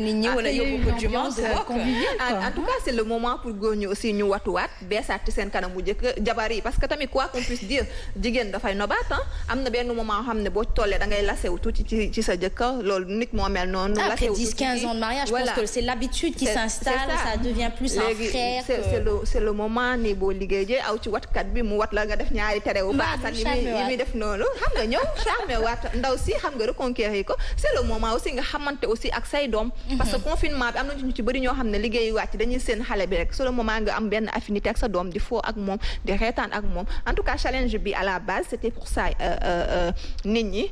nit ñi wala yóbbu ko dimanche en tout cas c'est le moment pour góor ñi aussi ñu watuwaat beesaat ci seen kanam mu jëkk jabar yi parce que tamit quoi qu'on puisse dire jigéen dafay nobaat am na benn moment xam ne boo tollee da ngay lasewu tuuti ci sa jëkkër loolu nit moo mel noonu. Après 10-15 ans de mariage, je pense que c'est l'habitude qui s'installe, ça devient plus un frère. C'est le moment ni boo liggéey jee aw ci watkat bi mu wat la nga def ñaari terewu baasan yi muy def noonu xam nga ñëw charmé waat ndaw si xam nga reconquérir ko c'est le moment aussi nga xamante aussi ak say doom. parce que confinement bi am na ñu ci bëri ñoo xam ne liggéeyu wàcc dañuy seen xale bi rek c'est le moment nga am benn affinité ak sa doom di foo ak moom di reetaan ak moom en tout cas challenge bi à la base c'était pour ça nit ñi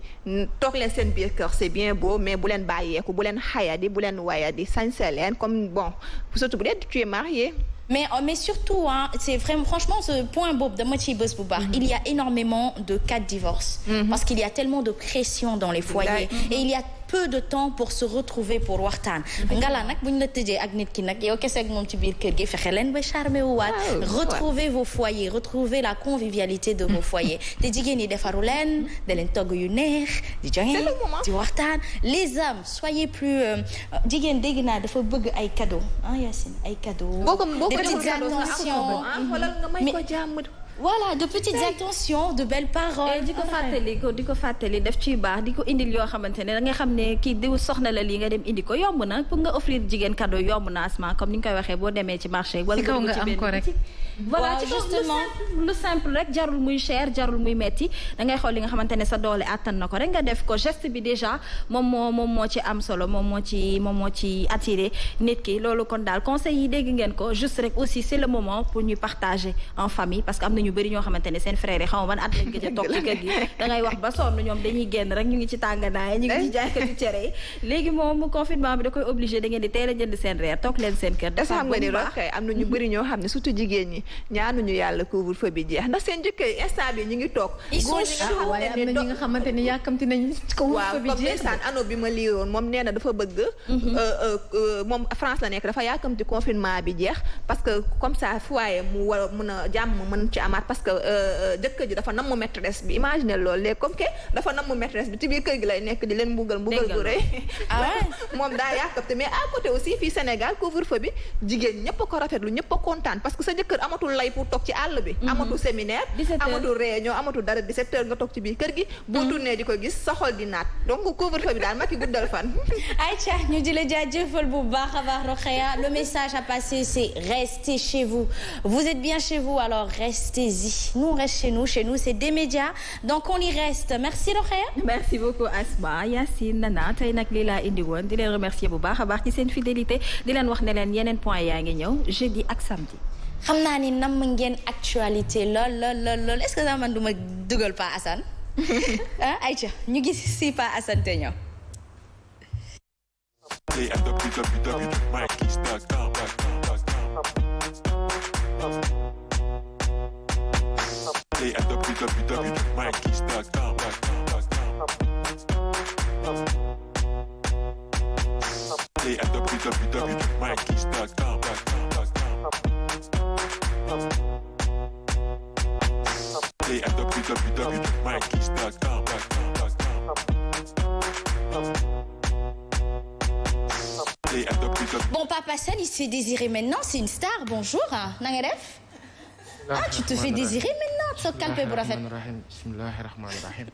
toog leen seen biir kër c'est bien beau mais bu leen bàyyeeku bu leen xayadi bu leen wayadi sañse leen comme bon surtout bu dee tu es marié. Mais surtout c'est vraiment franchement ce point boobu dama ciy bës bu baax. Il y a énormément de cas de divorce. Parce qu'il y a tellement de pression dans les foyers et il y a peu de temps pour se retrouver pour waxtaan. ngala nag bu ñu la tëjee ak nit ki nag yow kese ak moom ci biir kër gi fexe leen ba charmer wu waat. retrouver vos foyers retrouver la convivialité de vos foyers. te jigéen ñi defaru leen da leen togg yu neex di joxe di waxtaan. les hommes soyez plus jigéen dégg naa dafa bëgg ay cadeaux Yacine ay cadeaux. de petites attentions voilà de petites attentions de belles paroles. di ko fàttali def ciy baax di ko indil yoo xamante ne da nga xam ne kii diw soxna la lii nga dem indi ko yomb na pour nga offrir jigéen cadeau yomb na asma comme ni nga koy waxee boo demee ci marché. wala nga ci benn voilà justement lu simple rek jarul muy cher jarul muy metti da ngay xool li nga xamante ne sa doole àttan na ko rek nga def ko geste bi déjà moom moo ci am solo moom moo ci attiré nit ki loolu kon daal conseil yi dégg ngeen ko juste rek aussi c'est le moment pour ñu partager en famille parce que am na ñu bëri ñoo xamante ne seen frère yi xaw ma ban at lañ gëj a toog ci kër gi da ngay wax ba sonn ñoom dañuy génn rek ñu ngi ci tànganaay ñu ngi ci jaaykatu cere yi léegi moom confinement bi da koy obligé da ngeen di teel a jënd seen reer toog leen seen kër xam nga ni rek am na ñu bëri ñoo xam ne surtout jigéen ñi ñaanuñu yàlla couvre-feu bi jeex ndax seen jëkkër instant bi ñu ngi toog waaye am na ñi nga xamante ni yàkkamti nañ couvre-feu bi jeex waaw ano bi ma liiroon moom nee na dafa bëgg moom France la nekk dafa yàkkamti confinement bi jeex parce que comme ça foyer mu war a mën a jàmm mën ci amaat parce que jëkkër ji dafa namm maîtresse bi imagine loolu léegi comme que dafa namm maîtresse bi ci biir kër gi lay nekk di leen mbugal bu rëy moom daa yàkkamti mais à côté aussi fii Sénégal couvre-feu bi jigéen ñëpp a ko rafetlu ñëpp a kontaan parce que sa jëkkër amatul lay pour toog ci àll bi amatul séminaire amatul réunion amatul dara 17 heures nga toog ci biir kër gi boo tourné di ko gis sa xol di naat donc couvre-feu bi daal ma ki guddal fan Aïcha ñu di la jaajëfal bu baax a baax Rokhaya le message à passer c'est restez chez vous vous êtes bien chez vous alors restez-y nous on reste chez nous c'est des médias donc on y reste merci Rokhaya merci beaucoup Asma Yacine Nana tey nag lii laa indi woon di leen remercier bu baax a baax ci seen fidélité di leen wax ne leen yeneen point yaa ngi ñëw jeudi ak samedi xam naa ni nam ngeen actualité lool est-ce que ça man duma dugal Pa Assane Aïcha ñu gis si Pa Assane te ñëw Bon, Papa Assane, il se fait désirer maintenant, c'est une star. Bonjour, na nga def? Tu te fais désirer maintenant. So calpe bu rafet. Bismillahirrahmanirrahim.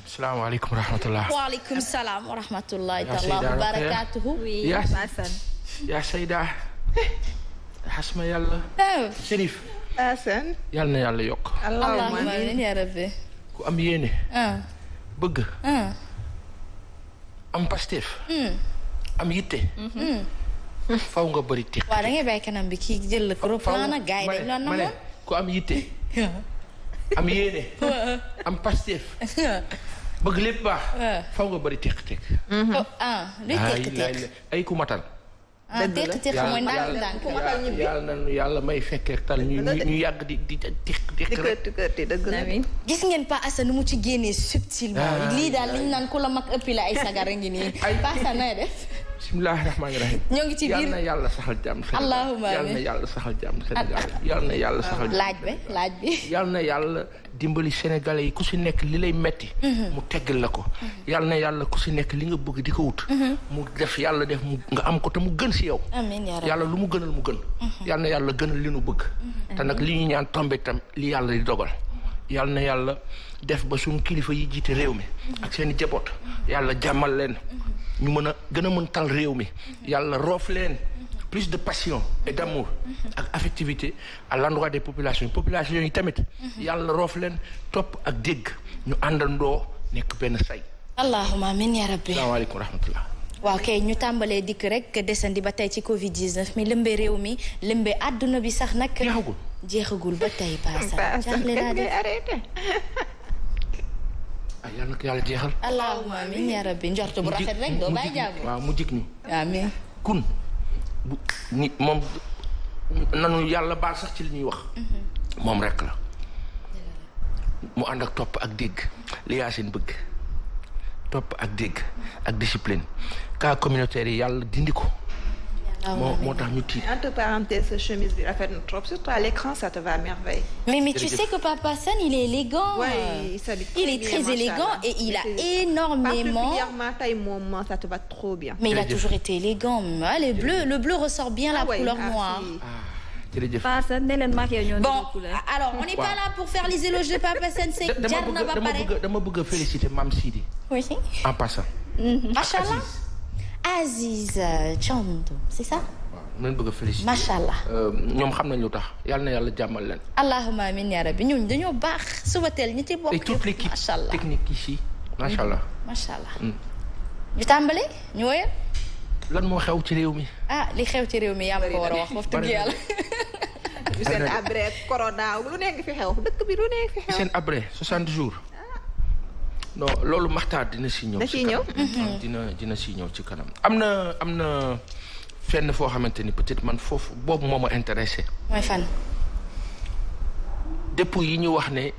Asalaamaaleykum wa rahmatullah. Waaleykum salaam wa rahmatullahi wa barakatuhu. Oui, Papa Assane. yaa Sayda. xasma yàlla. Chérif. Assane. yàlla na yàlla yokk. Allahumma amiin yaa rabbi. ku am yéene. bëgg. am Pastef. am yitte. faw nga bëri tiq. waaw da ngay bàyyi kanam bi kii jël la ko plan nag gars yi dañ la namoon. ku am yitte. am yéene. am Pastef. bëgg lépp baax. faw nga bëri tiq-tiq. luy tiq-tiq. ay ku matal. tiq-tiq mooy ndànk-ndànk. yàlla may fekkee tal ñu yàgg di tiq rek. gis ngeen Pa Assane nu mu ci génnee subtilement. lii daal liñ naan ku la mag ëppi la ay sagar a ngi nii. Pa Assane nay def. bismillahi rahmaani rahim. ñoo ngi ci biir yal na yàlla saxal jàmm Sénégal. allahumma amiin yal na yàlla saxal jàmm Sénégal. yal na yàlla saxal jàmm laaj bi. yal na yàlla dimbali sénégalais yi ku si nekk li lay metti mu teggal la ko. yal na yàlla ku si nekk li nga bëgg di ko wut. mu def yàlla def mu nga am ko te mu gën si yow. amiin yaa rabbi. yàlla lu mu gënal mu gën. yal na yàlla gënal li nu bëgg. te nag li ñu ñaan tombé tam li yàlla di dogal. yal na yàlla def ba suñu kilifa yi jiite réew mi. ak seen i jaboot. yàlla jàmmal leen. ñu mën a gën a mën tal réew mi. yàlla roof leen. plus de passion et d'amour ak affectivité à l'endroit des populations yi tamit yàlla roof leen topp ak dégg ñu àndandoo nekk benn say. allahumma amiin yaa rabbi. salaamaaleykum wa rahmatullah. waaw kay ñu tàmbalee dikk rek desandi ba tey ci Covid 19 mi lëmbee réew mi lëmbee àdduna bi sax nag. jeexagul ba tey paasa. jaaxle naa def yal na ko yàlla jeexal. allahumma amiin yaa rabbi njort bu rafet rek doo bàyyi jàmm. waaw mu jig ñu. amiin. kun bu nit moom nanu yàlla baal sax ci li ñuy wax. moom rek la. mu ànd ak topp ak dégg li Yacine bëgg topp ak dégg ak discipline cas communautaire yi yàlla dindi ko. moo tax ñu tiit. entre parenthèses sa chemise bi rafet na trop surtout à l'écran ça te va à merveille. mais tu sais que Papa Sane il est élégant. Ouais, il est très élégant et il a énormément. Particulièrement taille moom ça te va trop bien. mais il a toujours été élégant. Le bleu ressort bien la couleur noire. Papa Sane ne leen maquillé ñoo bon alors on n'est pas là pour faire les éloges de Papa Sane c'est jar na ba pare. dama bëgg a féliciter Mame Sidi. oui. en passant. macha allah. Aziz Thiandoum c'est ça. waaw nañ bëgg a féliciter. macha allah. ñoom xam nañ lu tax yàlla na yàlla jàmmal leen. allahumma amiin yaa rabbi ñun dañoo baax suba teel ñu ci bokk. et toute l'équipe macha allah technique ici macha allah. macha allah. ñu tàmbale ñu woyal. lan moo xew ci réew mi. li xew ci réew mi yaa ma ko war a wax wax dëgg yàlla. seen abré corona lu nekk fi xew dëkk bi lu nekk fi xew. seen abré 60 jours. non loolu maxtaar dina si ñëw. dina si ñëw ci kanam. am na fenn foo xamante ni peut-être man foofu boobu moo ma intéressé. mooy fan. dépouilles yi ñu wax ne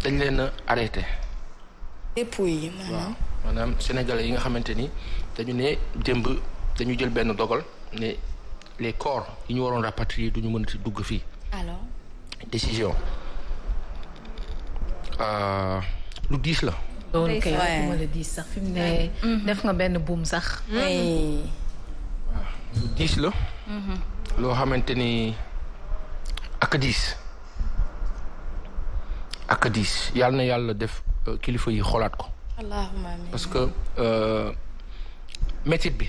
dañ leen a arrêté. dépouilles yi waaw maanaam sénégalais yi nga xamante ni dañu ne démb dañu jël benn dogal ne les corps yi ñu waroon rapatrier du ñu mën a dugg fii. alors. décision. lu diis la. loolu kay waxuma la diis sax fi mu ne. def nga benn buum sax. lu diis la. loo xamante ni ak diis. ak diis yàlla na yàlla def kilifa yi xoolaat ko. allahumma amiin. parce que métit bi.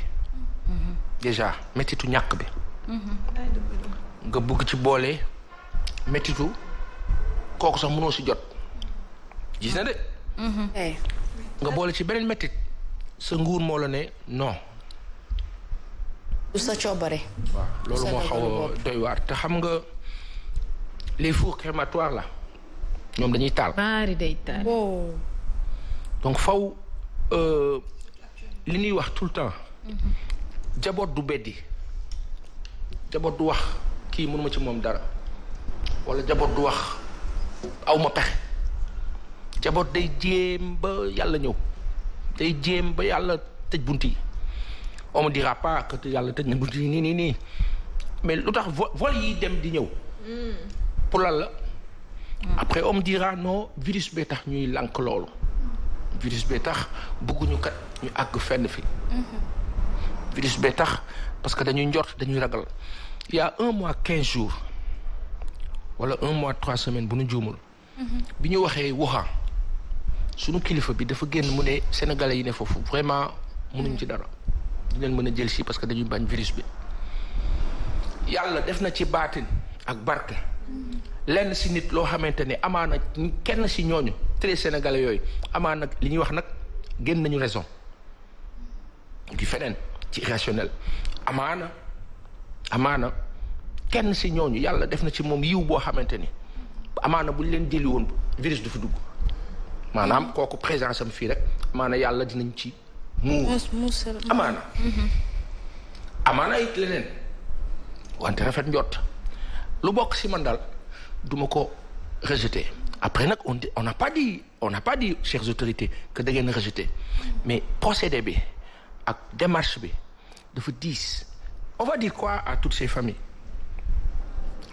déjà métitu ñàkk bi. nga bëgg ci boole métitu kooku sax mënoo si jot. gis na de. nga boole ci beneen métit sa nguur moo la ne non. du sa coobare. waaw loolu moo xaw a doy waar te xam nga les fours crématoires la ñoom dañuy taal. baari day taal. donc faw li ñuy wax tout le temps. jaboot du beddi. jaboot du wax kii mënuma ci moom dara wala jaboot du wax aw ma pexe. jaboot day jéem ba yàlla ñëw day jéem ba yàlla tëj bunt yi on me dira pas que yàlla tëj na bunt yi nii mais lu tax vol yi dem di ñëw pour lan la après on me dira non virus bee tax ñuy lànk loolu virus bee tax bëgguñu kat ñu àgg fenn fi virus bee tax parce que dañuy njort dañuy ragal il y a 1 mois 15 jours wala 1 mois 3 semaines bu nu juumul bi ñu waxee Wuhan sunu kilifa bi dafa génn mu ne sénégalais yi ne foofu vraiment mënuñ ci dara di leen mën a jël si parce que dañuy bañ virus bi yàlla def na ci baatin ak barke lenn si nit loo xamante ne amaana kenn si ñooñu très sénégalais yooyu amaana li ñuy wax nag génn nañu raison gi feneen ci irrationnel amaana kenn si ñooñu yàlla def na ci moom yiw boo xamante ni amaana bu ñu leen jëli woon virus du fi dugg maanaam kooku présence am fii rek amaana yàlla dinañ ci muusal amaana it leneen wante rafet njott lu bokk si man daal duma ko rejeter après nag on n'a pas dit chères autorités que da ngeen rejeter mais procédé bi ak démarche bi dafa diis. On va dire quoi à toutes ces familles?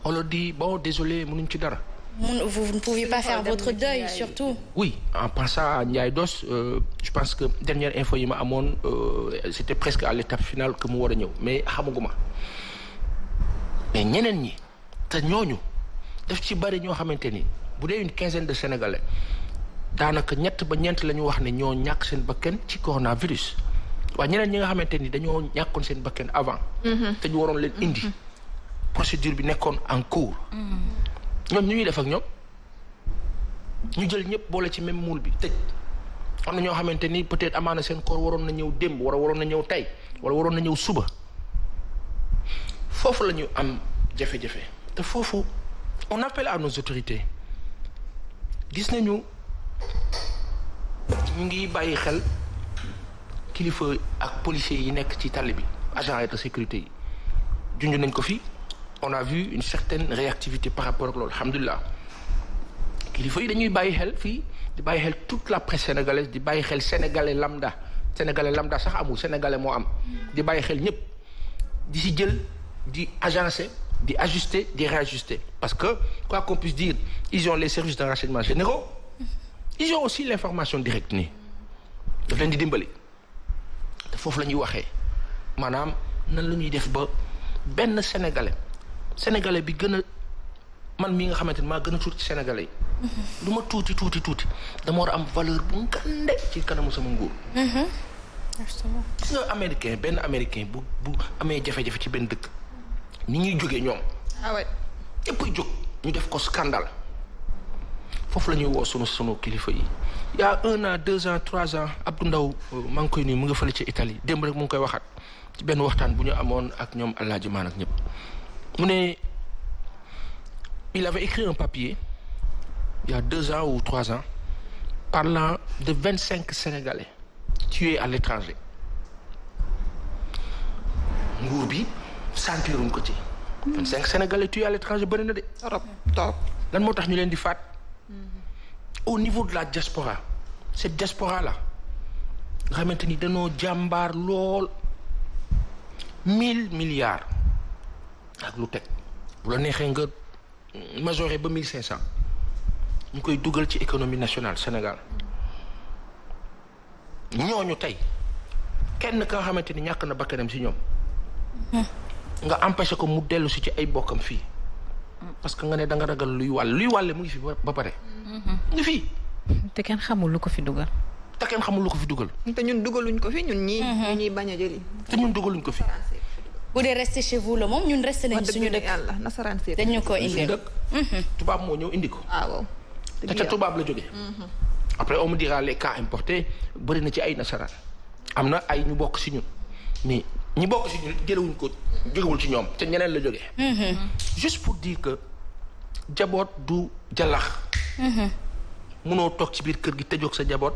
On leur dit bon désolé mënuñ ci dara. Vous ne pouviez pas faire votre deuil surtout. Oui, en pensant à Ndiaye Doss je pense que dernière info yi ma amoon c'était presque à l'étape finale que mu war a ñëw mais xamaguma mais ñeneen ñi te ñooñu daf ci bari ñoo xamante ni bu dee une quinzaine de Sénégalais daanaka ñett ba ñeent la ñu wax ne ñoo ñàkk seen bakkan ci coronavirus waaye ñeneen ñi nga xamante ni dañoo ñàkkoon seen bakkan avant. te ñu waroon leen indi. procédure bi nekkoon en cours. ñoom ñu ñuy def ak ñoom ñu jël ñëpp boole ci même moule bi tëj am na ñoo xamante ni peut-être amaana seen koor waroon na ñëw démb waroon na ñëw tey wala waroon na ñëw suba foofu la ñu am jafe-jafe te foofu on appelle à nos autorités gis nañu ñu ngi bàyyi xel kilifa ak policiers yi nekk ci tali bi agents de sécurité yi junj nañ ko fii. On a vu une certaine réactivité par rapport ak loolu alhamdulilah kilifa yi dañuy bàyyi xel fii di bàyyi xel toute la presse sénégalaise di bàyyi xel sénégalais lambda sax amul sénégalais moo am di bàyyi xel ñëpp di si jël di agencer di ajuster di réajuster parce que quoi qu'on puisse dire ils ont les services de renseignement généraux ils ont aussi l'information directe nii daf leen di dimbali te foofu la ñuy waxee maanaam nan la ñuy def ba benn sénégalais bi gën a man mii nga xamante ni maa gën a tuuti ci sénégalais yi. lu ma tuuti dama war a am valeur bu ngande ci kanamu sama nguur. gis nga benn américain bu amee jafe-jafe ci benn dëkk ni ñuy jógee ñoom. ñëpp jóg ñu def ko scandale foofu la ñuy woo sunu kilifa yi. il y a 1 an 2 ans 3 ans Abdou Ndaw maa ngi koy nuyu mu nga fële ci Italie démb rek mu ngi koy waxaat ci benn waxtaan bu ñu amoon ak ñoom Alaaji Maan ak ñëpp. mu ne il avait écrit un papier il y a 2 ans ou 3 ans parlant de 25 Sénégalais tués à l'étranger nguur bi sentiruñ ko ci. 25 Sénégalais tués à l'étranger bëri na de. trop lan moo tax ñu leen di faat. au niveau de la diaspora cette diaspora là nga xamante ni dañoo jàmbaar lool 1000 milliards. ak lu teg bu la neexee nga majoré ba 1500 ñu koy dugal ci économie nationale Sénégal ñooñu tey kenn ka nga xamante ni ñàkk na bakkanam ci ñoom nga empêché ko mu dellu si ci ay bokkam fii parce que nga ne da nga ragal luy wàlle mu ngi fi ba pare ngi fii te kenn xamul lu ko fi dugal te ñun dugaluñ ko fi ñun ñii bañ a jëli te ñun dugaluñ ko fi bu dee resté chez vous la moom ñun resté nañu suñu dëkk yàlla nasaraan si dañu ko indi tubaab moo ñëw indi ko waaw te ca tubaab la jógee après on me dira les cas importés bëri na ci ay nasaraan am na ay ñu bokk si ñun mais ñi bokk si ñun jëlewuñ ko jógewul ci ñoom te ñeneen la jógee juste pour dire que jaboot du jalax mënoo toog ci biir kër gi tëjoog sa jaboot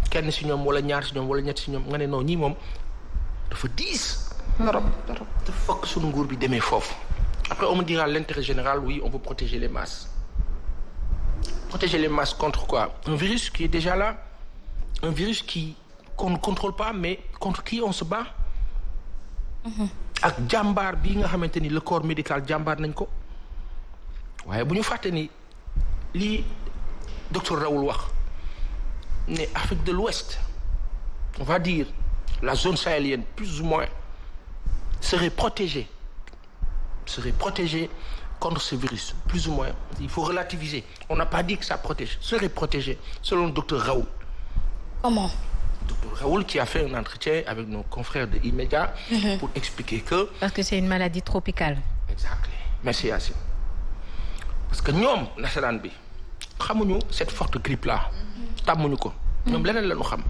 kenn si ñoom wala ñaar si ñoom wala ñett si ñoom nga ne non ñii moom dafa diis te fokk suñu nguur bi demee foofu après on me dira l'intérêt général oui on veut protéger les masses contre quoi? Un virus qui est déjà là, un virus qu'on ne contrôle pas mais contre qui on se bat. ak jàmbaar bii nga xamante ni le corps médical jàmbaar nañ ko waaye bu ñu fàtte ni lii docteur Raoul wax ne Afrique de l'Ouest on va dire la zone sahélienne plus ou moins serait protégée contre ce virus plus ou moins il faut relativiser on n'a pas dit que ça protège serait protégée selon le docteur Raoul. Comment? Docteur Raoul qui a fait un entretien avec nos confrères de E-Media pour expliquer que parce que c'est une maladie tropicale. Exactement. Merci Yacine. Parce que ñoom nasaraan bi xamuñu cette forte grippe là tàmmuñu ko ñoom leneen la ñu xam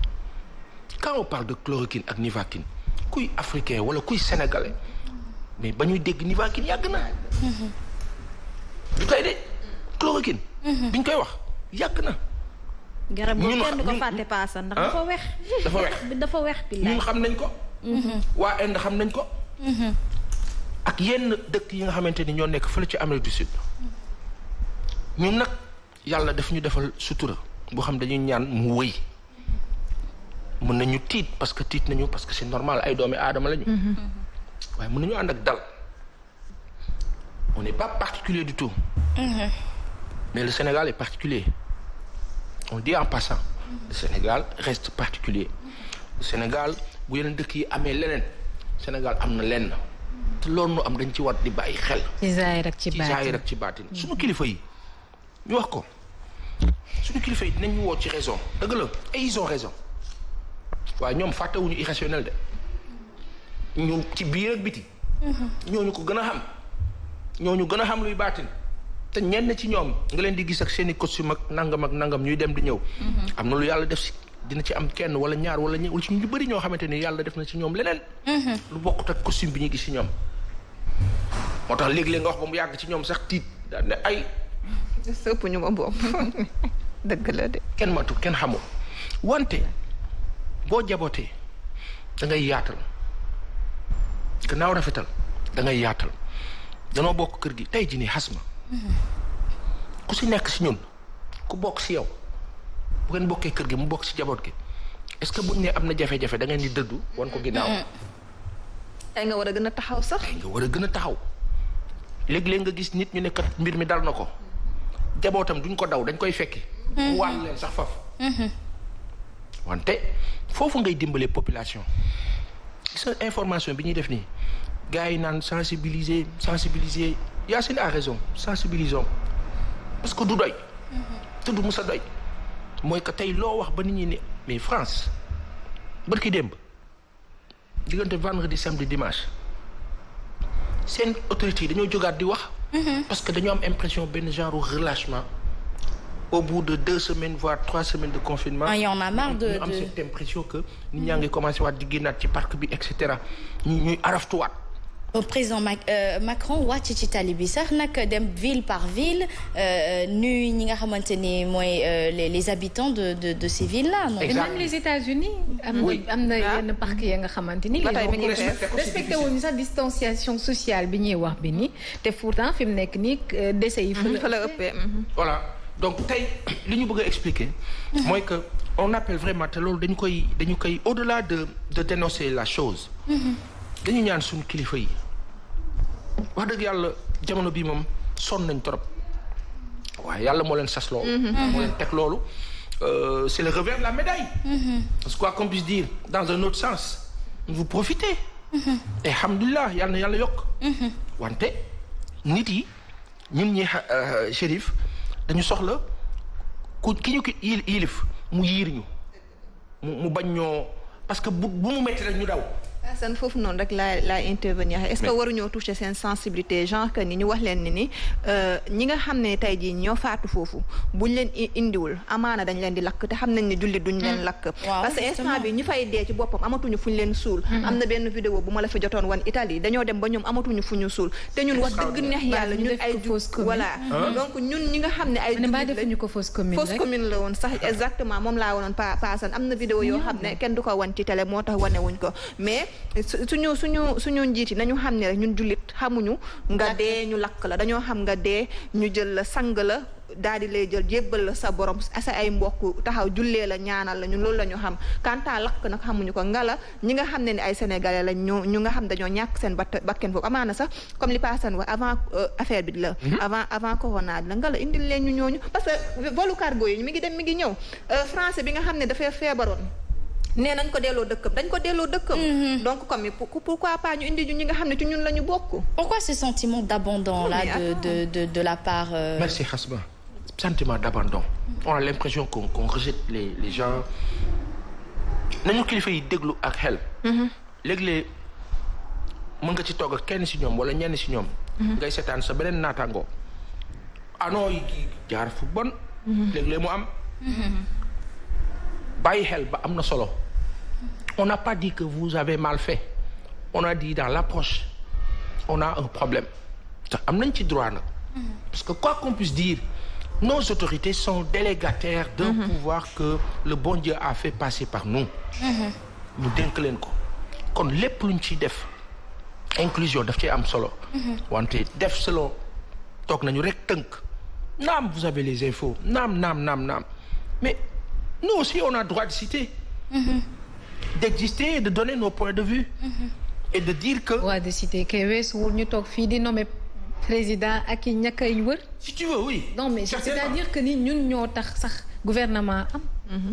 quand on parle de chloroquine ak nivaquine kuy africain wala kuy sénégalais mais ba ñuy dégg nivaquine yàgg na du tey de chloroquine biñ koy wax yàgg na garab bu kenn du ko fàtte paasa ndax dafa weex ñun xam nañ ko waa Inde xam nañ ko ak yenn dëkk yi nga xamante ni ñoo nekk fële ci Amérique du Sud ñun nag yàlla daf ñu defal sutura boo xam dañuy ñaan mu wëy mën nañu tiit parce que tiit nañu parce que c'est normal ay doomi aadama lañu waaye mën nañu ànd ak dal. On n'est pas particulier du tout. Mais le Sénégal est particulier. On le dit en passant. Le Sénégal reste particulier. Le Sénégal bu yeneen dëkk yi amee leneen Sénégal am na lenn te loolu nu am dañ ci war di bàyyi xel. ci zaahir ak ci baatin suñu kilifa yi ñu wax ko suñu kilifa yi dinañ ñu woo ci raison dëgg la et ils ont raison waaye ñoom fàttewuñu irrationnel de ñoom ci biir ak biti. ñooñu ko gën a xam. ñooñu gën a xam luy baatin te ñenn ci ñoom nga leen di gis ak seeni costume ak nangam ñuy dem di ñëw. am na lu yàlla def si dina ci am kenn wala ñaar wala ci ñu bëri ñoo xamante ni yàlla def na ci ñoom leneen. lu bokkut ak costume bi ñuy gis ci ñoom. moo tax léeg-léeg nga wax ba mu yàgg ci ñoom sax tiit daal ne ay. sëpp ñu ma bopp dëgg la de. kenn matu kenn xamul wante boo jabootee da ngay yaatal gannaaw rafetal da ngay yaatal. danoo bokk kër gi tey jii nii xas ma ku si nekk si ñun ku bokk si yow bu ngeen bokkee kër gi mu bokk si jaboot gi est-ce que buñ ne am na jafe-jafe da ngeen di dëddu wan ko ginnaaw. tey nga war a gën a taxaw sax. tey nga war a gën a taxaw léeg-léeg nga gis nit ñu ne kat mbir mi dal na ko jabootam duñ ko daw dañ koy fekki. mu wàll leen sax faf wante foofu ngay dimbalee population gis nga information bi ñuy def nii. gars yi naan sensibiliser Yacine a raison sensibilisons parce que du doy te du mës a doy mooy que tey loo wax ba nit ñi ne mais France barki démb diggante vendredi samedi dimanche seen autorités yi dañoo jógaat di wax parce que dañoo am impression benn genre relâchement au bout de 2 semaines voire 3 semaines de confinement. Il y en a marre de ñu am cette impression que nit ñaa ngi commencé waat di génnaat ci parc bi et cetera ñuy araftuwaat. président Macron wàcc ci tali bi sax nag dem ville par ville nuyu ñi nga xamante ni mooy les habitants de ces villes là. et même les États-Unis am na yenn parc ya nga xamante ni. respecté wuñu sax distanciation sociale bi ñuy wax bi ni te pourtant fi mu nekk nii décès yi fa la ëppee. voilà donc tey li ñu bëgg a expliquer. mooy que on appelle vraiment te loolu dañu koy au-delà de dénoncer la chose. dañu ñaan suñu kilifa yi. wax dëgg yàlla jamono bii moom sonn nañ trop waaye yàlla moo leen sas loolu. moo leen teg loolu c'est le revers de la médaille. parce que quoi qu'on puisse dire dans un autre sens vous profitez. et alhamdulilah yàlla na yàlla yokk. wante nit yi ñun ñi Chérif dañu soxla ki ñu ki yilif mu yiir ñu mu bañ ñoo parce que bu mu metti rek ñu daw. Assane foofu noonu rek laa intervenir est-ce que waruñoo toucher seen sensibilité genre que ni ñu wax leen ni ñi nga xam ne tey jii ñoo faatu foofu buñ leen indiwul amaana dañ leen di lakk te xam nañ ne jullit duñ leen lakk. parce que instant bi ñu fay dee ci boppam amatuñu fuñ leen suul. am na benn vidéo bu ma la fi jotoon wan Italie dañoo dem ba ñoom amatuñu fu ñu suul te ñun wax dëgg neex yàlla ñun ay voilà donc ñun ñi nga xam ne ay defuñu ko fausse commune la woon sax exactement moom laa wonoon Assane am na vidéo yoo xam ne kenn du ko wan ci télé moo tax wane wuñ ko mais suñu njiit yi nañu xam ne rek ñun jullit xamuñu nga dee ñu lakk la dañoo xam nga dee ñu jël la sang la daal di lay jël jébbal la sa borom sa ay mbokk taxaw jullee la ñaanal la ñun loolu la ñu xam kanta lakk nag xamuñu ko ngala ñi nga xam ne ni ay sénégalais lañ ñu nga xam dañoo ñàkk seen bakken foofu amaana sax comme li Passane wax avant affaire bi la avant corona bi la ngala indil leen ñu ñooñu parce que volu cargo yi mi ngi dem mi ngi ñëw français bi nga xam ne dafay feebaroon nee nañ ko delloo dëkkam dañ ko delloo dëkkam. donc comme pourquoi pas ñu indi ñi nga xam ne ci ñun la ñu bokk. pourquoi ce sentiment d'abandon là de la part. merci Hasba sentiment d'abandon on a l'impression qu'on rejette les gens nañu kilifa yi déglu ak xel. léeg-léeg mën nga ci togg ak kenn si ñoom wala ñenn si ñoom. ngay seetaan sa beneen naataango. anoo yi jaar fu bon. léeg-léeg mu am. bàyyi xel ba am na solo. On n'a pas dit que vous avez mal fait. On a dit dans l'approche, on a un problème. am nañ ci droit nag. parce que quoi qu'on puisse dire, nos autorités sont délégataires d'un pouvoir que le bon Dieu a fait passer par nous. ñu dénk leen ko. kon lépp luñ ciy def inclusion daf ci am solo. wante def selon toog nañu rek tënk. naam vous avez les infos naam mais nous aussi on a droit de citer. d'exister et de donner nos points de vue. et de dire que. waa de cité kay weesuwul ñu toog fii di nommer président ak i ñàkk ay wër. si tu veux oui. non mais c'est-à-dire que ni ñun ñoo tax sax gouvernement am.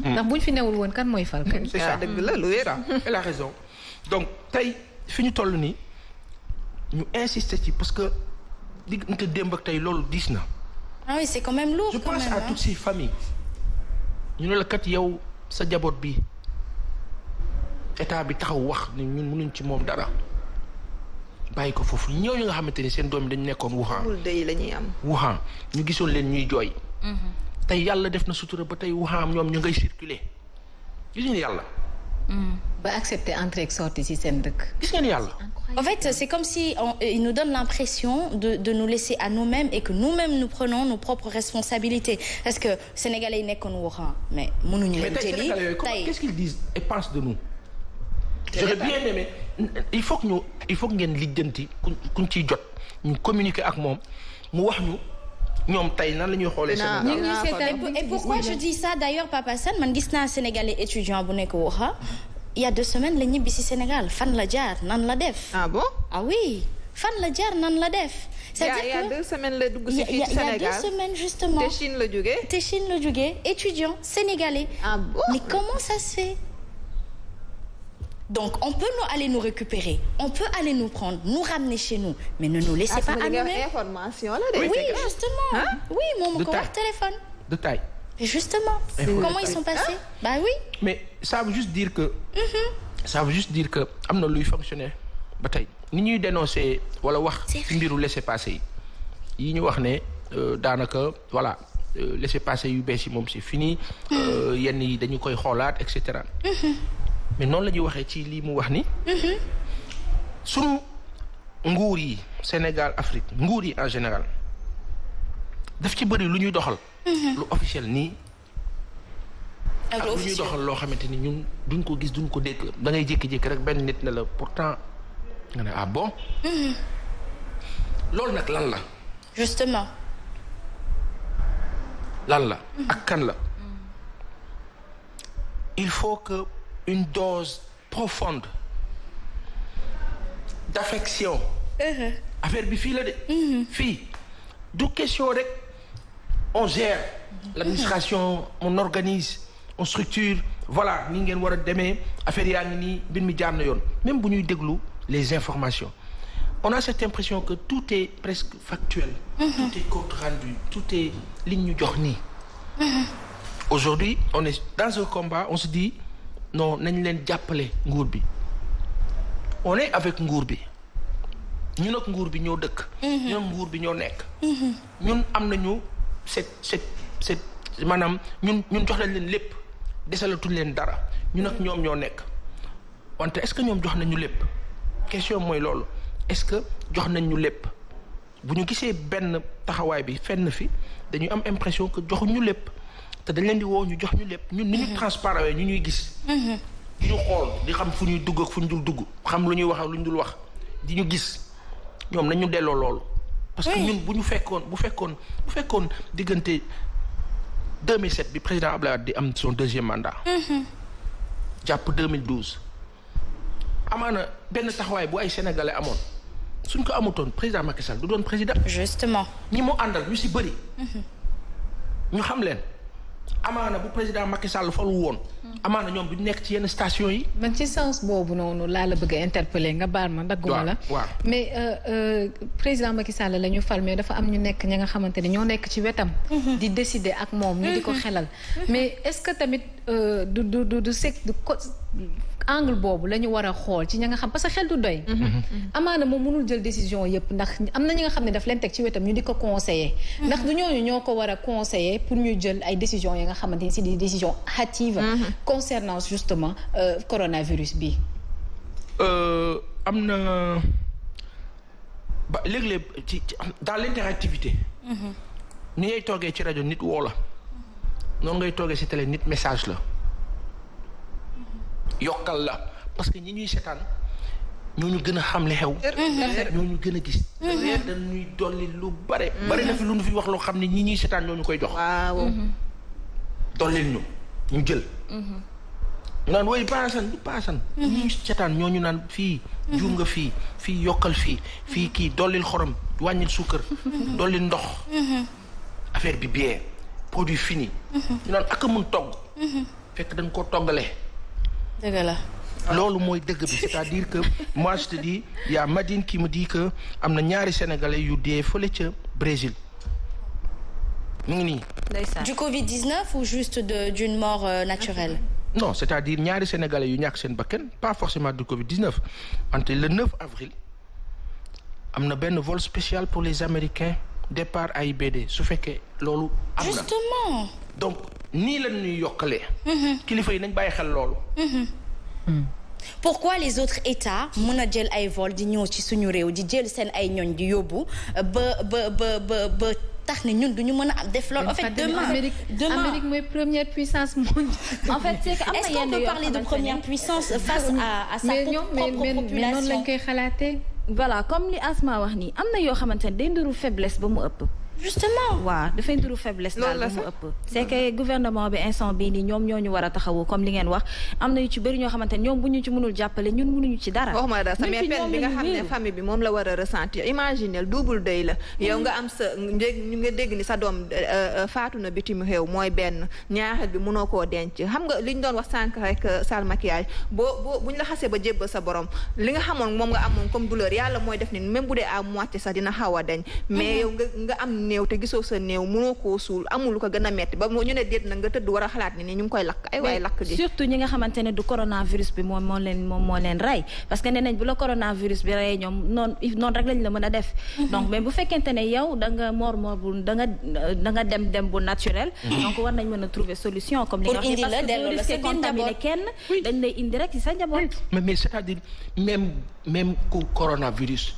ndax buñ fi newul woon kan mooy fal kan. c'est ça dëgg la lu wér. elle a raison donc tey fi ñu toll nii ñu insister ci parce que diggante démb ak tey loolu diis na. ah oui c'est quand même lourd. je pense à toutes ces familles ñu ne la kat yow sa jaboot bi état bi taxaw wax ni ñun mënuñ ci moom dara bàyyi ko foofu ñooñu nga xamante ni seen doom yi dañu nekkoon Wuhan. day la ñuy am. Wuhan ñu gisoon leen ñuy jooy. tey yàlla def na sutura ba tey Wuhan ñoom ñu ngay circuler gis ngeen yàlla. ba accepter entrée ak sortie ci seen dëkk. gis ngeen yàlla. En fait, c'est comme si il nous donne l'impression de nous laisser à nous-mêmes et que nous-mêmes nous prenons nos propres responsabilités. Parce que Sénégalais yi nekkoon Wuhan mais mënuñu leen jëli tey qu'est-ce qu'ils disent et pensent de nous. j'aurais bien aimé il faut que ngeen lijjanti kuñ ciy jot ñu communiquer ak moom mu wax ñu ñoom tey nan la ñuy xoolee Sénégal. Et pourquoi je dis ça d'ailleurs Papa Sane man gis naa Sénégalais étudiant bu nekk Wuhan il y a 2 semaines la ñibbi si Sénégal fan la jaar nan la def. ah bon ah oui fan la jaar nan la def. c'est-à-dire que il y a 2 semaines la dugg si fii Sénégal il y a 2 semaines justement. te Chine la jógee. te Chine la jógee étudiant sénégalais. ah bon mais comment ça se fait. donc on peut aller nous récupérer on peut aller nous prendre nous ramener chez nous mais ne nous laissez pas à nous-mêmes. information la de. oui justement. Hein? oui moom ma ko wax téléphone. de taille. justement. comment ils sont passés. bah oui. mais ça veut juste dire que. ça veut juste dire que am na luy fonctionner ba tey ni ñuy dénoncer wala wax ci mbiru laisser-passer yi ñu wax ne daanaka voilà laisser-passer yu bees yi moom c'est fini. yenn yi dañu koy xoolaat et cetera. mais noonu la ñuy waxee ci lii mu wax ni. sunu nguur yi Sénégal Afrique nguur yi en général daf ci bëri lu ñuy doxal. lu officiel nii. ak lu ñuy doxal loo xamante ni ñun duñ ko gis duñ ko dégg da ngay jékki-jékki rek benn nit ne la pourtant nga ne ah bon. loolu nag lan la. justement. lan la. ak kan la. il faut que une dose profonde d'affection. affaire bi fii la de. fii du question rek on gère. l'administration on organise. on structure voilà ni ngeen war a demee affaire yaa ngi nii mbir mi jaar na yoon même bu ñuy déglu les informations on a cette impression que tout est presque factuel. tout est compte rendu tout est li ñu jox nii. aujourd'hui on est dans un combat on se dit non nañ leen jàppale nguur bi on est avec nguur bi ñun ak nguur bi ñoo dëkk. ñun ak nguur bi ñoo nekk. ñun am nañu cette maanaam ñun jox nañ leen lépp. desalatuñ leen dara ñu nag ñoom ñoo nekk wante est-ce que ñoom jox nañu lépp question mooy loolu est-ce que jox nañ ñu lépp bu ñu gisee benn taxawaay bi fenn fi dañuy am impression que joxuñu lépp te dañ leen di woo ñu jox ñu lépp ñun ni ñu transparent ñu ñuy gis. di ñu xool di xam fu ñuy dugg ak fu ñu dul dugg xam lu ñuy wax ak lu ñu dul wax di ñu gis ñoom nañu delloo loolu. parce que ñun bu fekkoon diggante. 2007 bi président Abdoulaye Wade di am son 2e mandat. jàpp 2012. amaana benn taxawaay bu ay sénégalais amoon suñ ko amutoon président Macky Sall du doon président. justement. ñi mu àndal ñu ci bëri. ñu xam leen amaana bu président Macky Sall falu woon. amaana ñoom du nekk ci yenn station yi. man ci sens boobu noonu laa la bëgg a interpeller nga baal ma dagguma la. waaw mais président Macky Sall la ñu fal mais dafa am ñu nekk ña nga xamante ne ñoo nekk ci wetam. di décider ak moom ñu di ko xelal. mais est-ce que tamit du angle boobu la ñu war a xool ci ña nga xam parce que xel du doy. amaana moom mënul jël décision yëpp ndax am na ñi nga xam ne daf leen teg ci wetam ñu di ko conseiller. ndax du ñooñu ñoo ko war a conseiller pour ñu jël ay décisions yi nga xamante ni c'est des décisions hâtives. concernant justement coronavirus bi. am na ba léeg-léeg ci dans l'interactivité. ni ngay toogee ci rajo nit woo la. noonu ngay toogee ci télé nit message la. yokkal la parce que ñi ñuy seetaan ñooñu gën a xam li xew. ñooñu gën a gis. dañuy dolli lu bare. bari na fi lu nu fi wax loo xam ne ñi ñuy seetaan ñooñu koy jox. waaw. dollil ñu jël. ñu naan woy paasan du paasan. ñi ñuy seetaan ñooñu naan fii juum nga fii yokkal fii kii dollil xorom wàññil suukar dollil ndox affaire bi bien produit fini ñu naan ak mun togg fekk dañ koo toggale dëgg la loolu mooy dëgg bi c'est-à-dire que moi je te dis y a Madine qui me dit que am na ñaari sénégalais yu dee fële ca Brésil mu ngi nii. Du Covid-19 ou juste d'une mort naturelle? Non, c'est-à-dire ñaari sénégalais yu ñàkk seen bakkan pas forcément du Covid-19 entre le 9 avril am na benn vol spécial pour les Américains départ AIBD su fekkee loolu am na. Justement. Donc nii la ñuy yokkalee. kilifa yi nañ bàyyi xel loolu. Pourquoi les autres États mën a jël ay vol di ñëw ci suñu réew di jël seen ay ñoñ di yóbbu ba tax ne ñun duñu mën a def loolu. En fait demain Amérique mooy première puissance mondiale. En fait c'est que am na yenn yoo xamante ne est-ce qu'on peut parler de première puissance face à sa propre population. mais noonu lañ koy xalaatee. voilà comme li Asma wax nii am na yoo xamante ne day ndiru faiblesse ba mu ëpp. Justement. waaw dafay ndiru faiblesse daal ba mu ëpp. c'est que gouvernement bi instant bii nii ñoom ñoo ñu war a taxawu comme li ngeen wax am na yu ci bëri ñoo xamante ne ñoom bu ñu ci mënul jàppale ñun mënuñu ci dara. waxuma dara mais peine bi nga xam ne famille bi moom la war a ressentir imaginez double deuil la. yow nga am sa ñu nga dégg ni sa doom faatu na bitim réew mooy benn ñaareel bi mënoo koo denc xam nga li ñu doon wax sànq rek sal maquillage boo buñ la xasee ba jébbal sa borom li nga xamoon moom nga amoon comme douleur yàlla mooy def ni même bu dee à moitié sax dina xaw a dañ mais yow nga am néew te gisoo sa néew mënoo koo suul amul lu ko gën a metti ba ñu ne déet na nga tëdd war a xalaat ni ñu ngi koy lakk ay waay lakk gi surtout ñi nga xamante ne du coronavirus bi moom moo leen rey parce que nee nañ bu la coronavirus bi rey ñoom noonu rek lañ la mën a def donc mais bu fekkente ne yow da nga mort bu da nga dem bu naturel donc war nañ mën a trouver solution comme li nga wax parce que doo risqué contaminé kenn dañ lay indi rek ci sa njaboot mais c'est-à-dire même ku coronavirus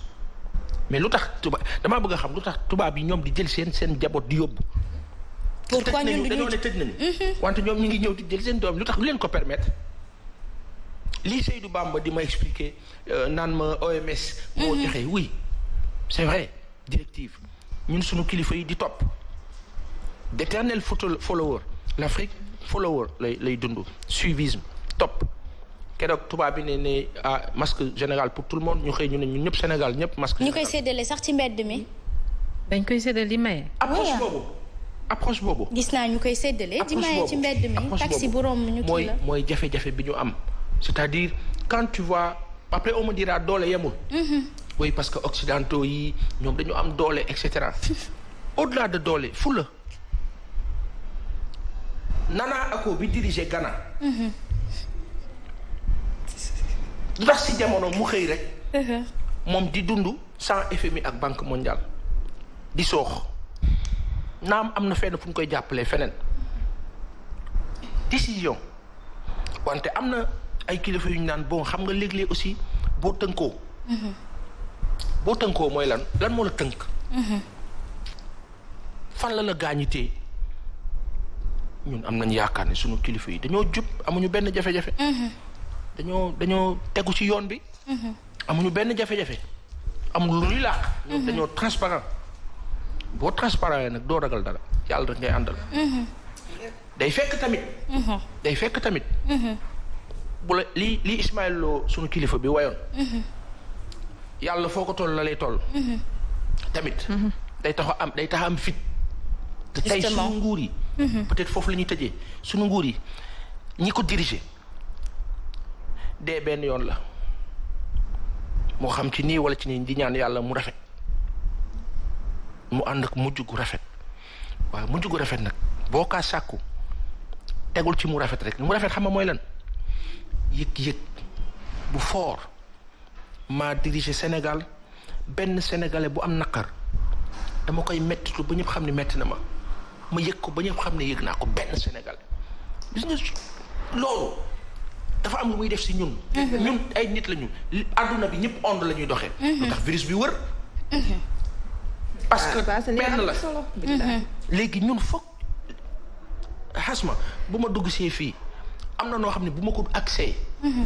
mais lu tax damaa bëgg a xam lu tax tubaab yi ñoom di jël seen njaboot di yóbbu. pourquoi ñun dañoo ne tëj nañu. wante ñoom ñu ngi ñëw di jël seen doom lu tax lu leen ko permettre. lii Seydou Bamba di ma expliquer naan ma OMS. moo joxe oui c'est vrai directive ñun suñu kilifa yi di topp d'éternel follower l'Afrique follower lay dund suivisme topp. keroog tubaab bi ne masque général pour tout le monde ñu xëy ñu ne ñun ñëpp Sénégal ñëpp masque général. ñu koy séddale sax ci mbedd mi. dañ koy séddale di maye. approche boobu. gis naa ñu koy séddale di maye ci mbedd mi. taxi bu romb ñu kii la mooy jafe-jafe bi ñu am. c'est-à-dire quand tu vois après on me dira doole yemul. oui parce que occidentaux yi ñoom dañu am doole et cetera. au-delà de doole fula. Nana Akko bi diriger Ghana. lu tax si jamono mu xëy rek. moom di dund sans FMI ak Banque mondiale di soox naam am na fenn fu ñu koy jàppalee feneen décision wante am na ay kilifa yu ñu naan bon xam nga léeg-léeg aussi boo tënkoo. boo tënkoo mooy lan moo la tënk. fan la gaañitee ñun am nañ yaakaar ne sunu kilifa yi dañoo jub amuñu benn jafe-jafe. dañoo tegu ci yoon bi. amuñu benn jafe-jafe. amul lu ñuy làq. ñoom dañoo transparent. boo transparent nag doo ragal dara yàlla rek ngay àndal. day fekk tamit. bu la li Ismaël Lo sunu kilifa bi wayoon. yàlla foo ko toll la lay toll. tamit. day tax am fit. te tey sunu nguur yi. peut-être foofu la ñuy tëjee sunu nguur yi ñi ko diriger. dee benn yoon la moo xam ci nii wala ci nii di ñaan yàlla mu rafet mu ànd ak mujj gu rafet waaye mujj gu rafet nag boo kaa sàkku tegul ci mu rafet rek mu rafet xam nga mooy lan yëg-yëg bu fort maa diriger Sénégal benn sénégalais bu am naqar dama koy mettitu ba ñëpp xam ne metti na ma yëg ko ba ñëpp xam ne yëg naa ko benn sénégalais gis nga loolu dafa am lu muy def si ñun. ñun ay nit lañu àdduna bi ñëpp onde la ñuy doxee. lu tax virus bi wër. parce que benn la léegi ñun foog xasma bu ma dugg see fii am na noo xam ne bu ma ko accès.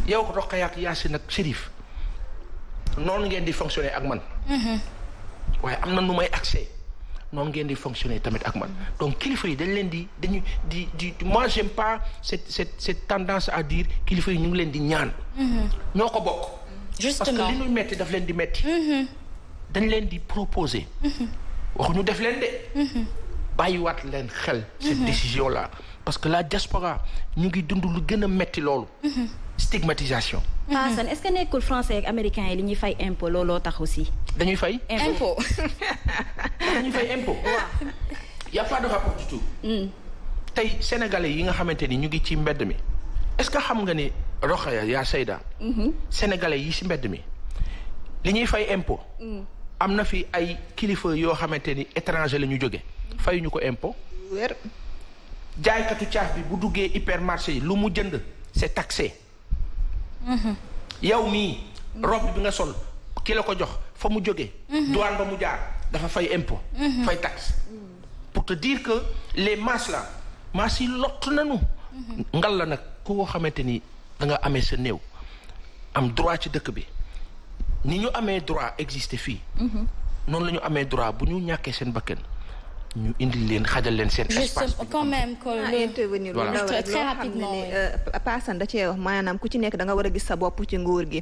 yow ko dox ak Yacine ak Chérif noonu ngeen di fonctionner ak man. waaye am na nu may accès noonu ngeen di fonctionner tamit ak man donc kilifa yi dañ leen di moi j'aime pas cette tendance à dire kilifa yi ñu ngi leen di ñaan. ñoo ko bokk. justement parce que li ñuy metti daf leen di metti. dañ leen di proposer. waxuñu def leen de. bàyyiwaat leen xel. cette décision là parce que la diaspora ñu ngi dund lu gën a metti loolu. stigmatisation. Assane est-ce que nekkul français ak américains yi li ñuy fay impôt looloo tax aussi. dañuy fay. impôt. dañuy fay impôt. waaw y a pas de rapport du tout. tey sénégalais yi nga xamante ni ñu ngi ci mbedd mi est-ce que xam nga ni Rokhaya yaa Seyda. sénégalais yi ci mbedd mi li ñuy fay impôt. am na fi ay kilifa yoo xamante ni étranger la ñu jóge fayuñu ko impôt. wér. jaaykatu caaf bi bu duggee hypermarché yi lu mu jënd c'est taxé. yow mii robe bi nga sol ki la ko jox fa mu jógee. douane ba mu jaar dafa fay impôt. fay taxe. pour te dire que les masses là masses yi lott nañu. ngal la nag ku ko xamante ni da nga amee sa néew am droit ci dëkk bi ni ñu amee droit exister fii. noonu la ñu amee droit bu ñu ñàkkee seen bakkan ñu indil leen xajal leen seen espace. juste quand même que intervenir lu ndaw rek très rapidement Paasan da cee wax maanaam ku ci nekk da nga war a gis sa bopp ci nguur gi.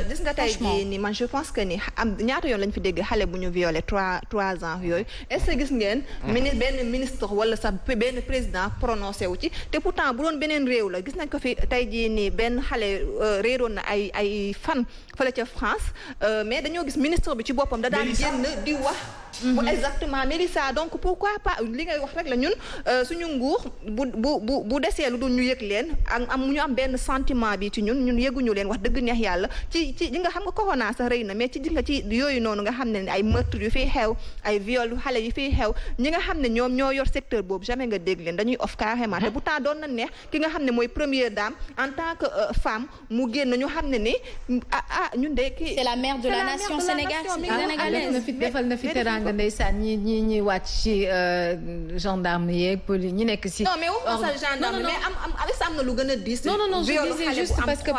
gis nga tey jii ni man je pense que ni am ñaata yoon lañ fi dégg xale bu ñu violé trois ans yooyu est-ce que gis ngeen. benn ministre wala sax benn président prononcé wu ci te pourtant bu doon beneen réew la gis nañ ko fi tey jii nii benn xale réeroon na ay fan fële ca France mais dañoo gis ministre bi ci boppam da daan génn di wax. exactement Mélissa donc pourquoi pas li ngay wax rek la ñun suñu nguur bu desee lu dul ñu yëg leen ñu am benn sentiment bi ci ñun yëguñu leen wax dëgg neex yàlla ci li nga xam nga corona sax rëy na mais ci di nga ci yooyu noonu nga xam ne ay meurtre yu fiy xew ay viol xale yu fiy xew ñi nga xam ne ñoom ñoo yor secteur boobu jamais nga dégg leen dañuy off carrément te pourtant doon na neex ki nga xam ne mooy première dame en tant que femme mu génn ñu xam ne ni ñun de kii c'est la mère de la nation sénégalaise defal na fi teranga ndeysaan ñi wàcc ci gendarme yeeg police ñi nekk ci. non mais waxuma sa gendarme mais am na lu gën a diis. non je disais juste parce que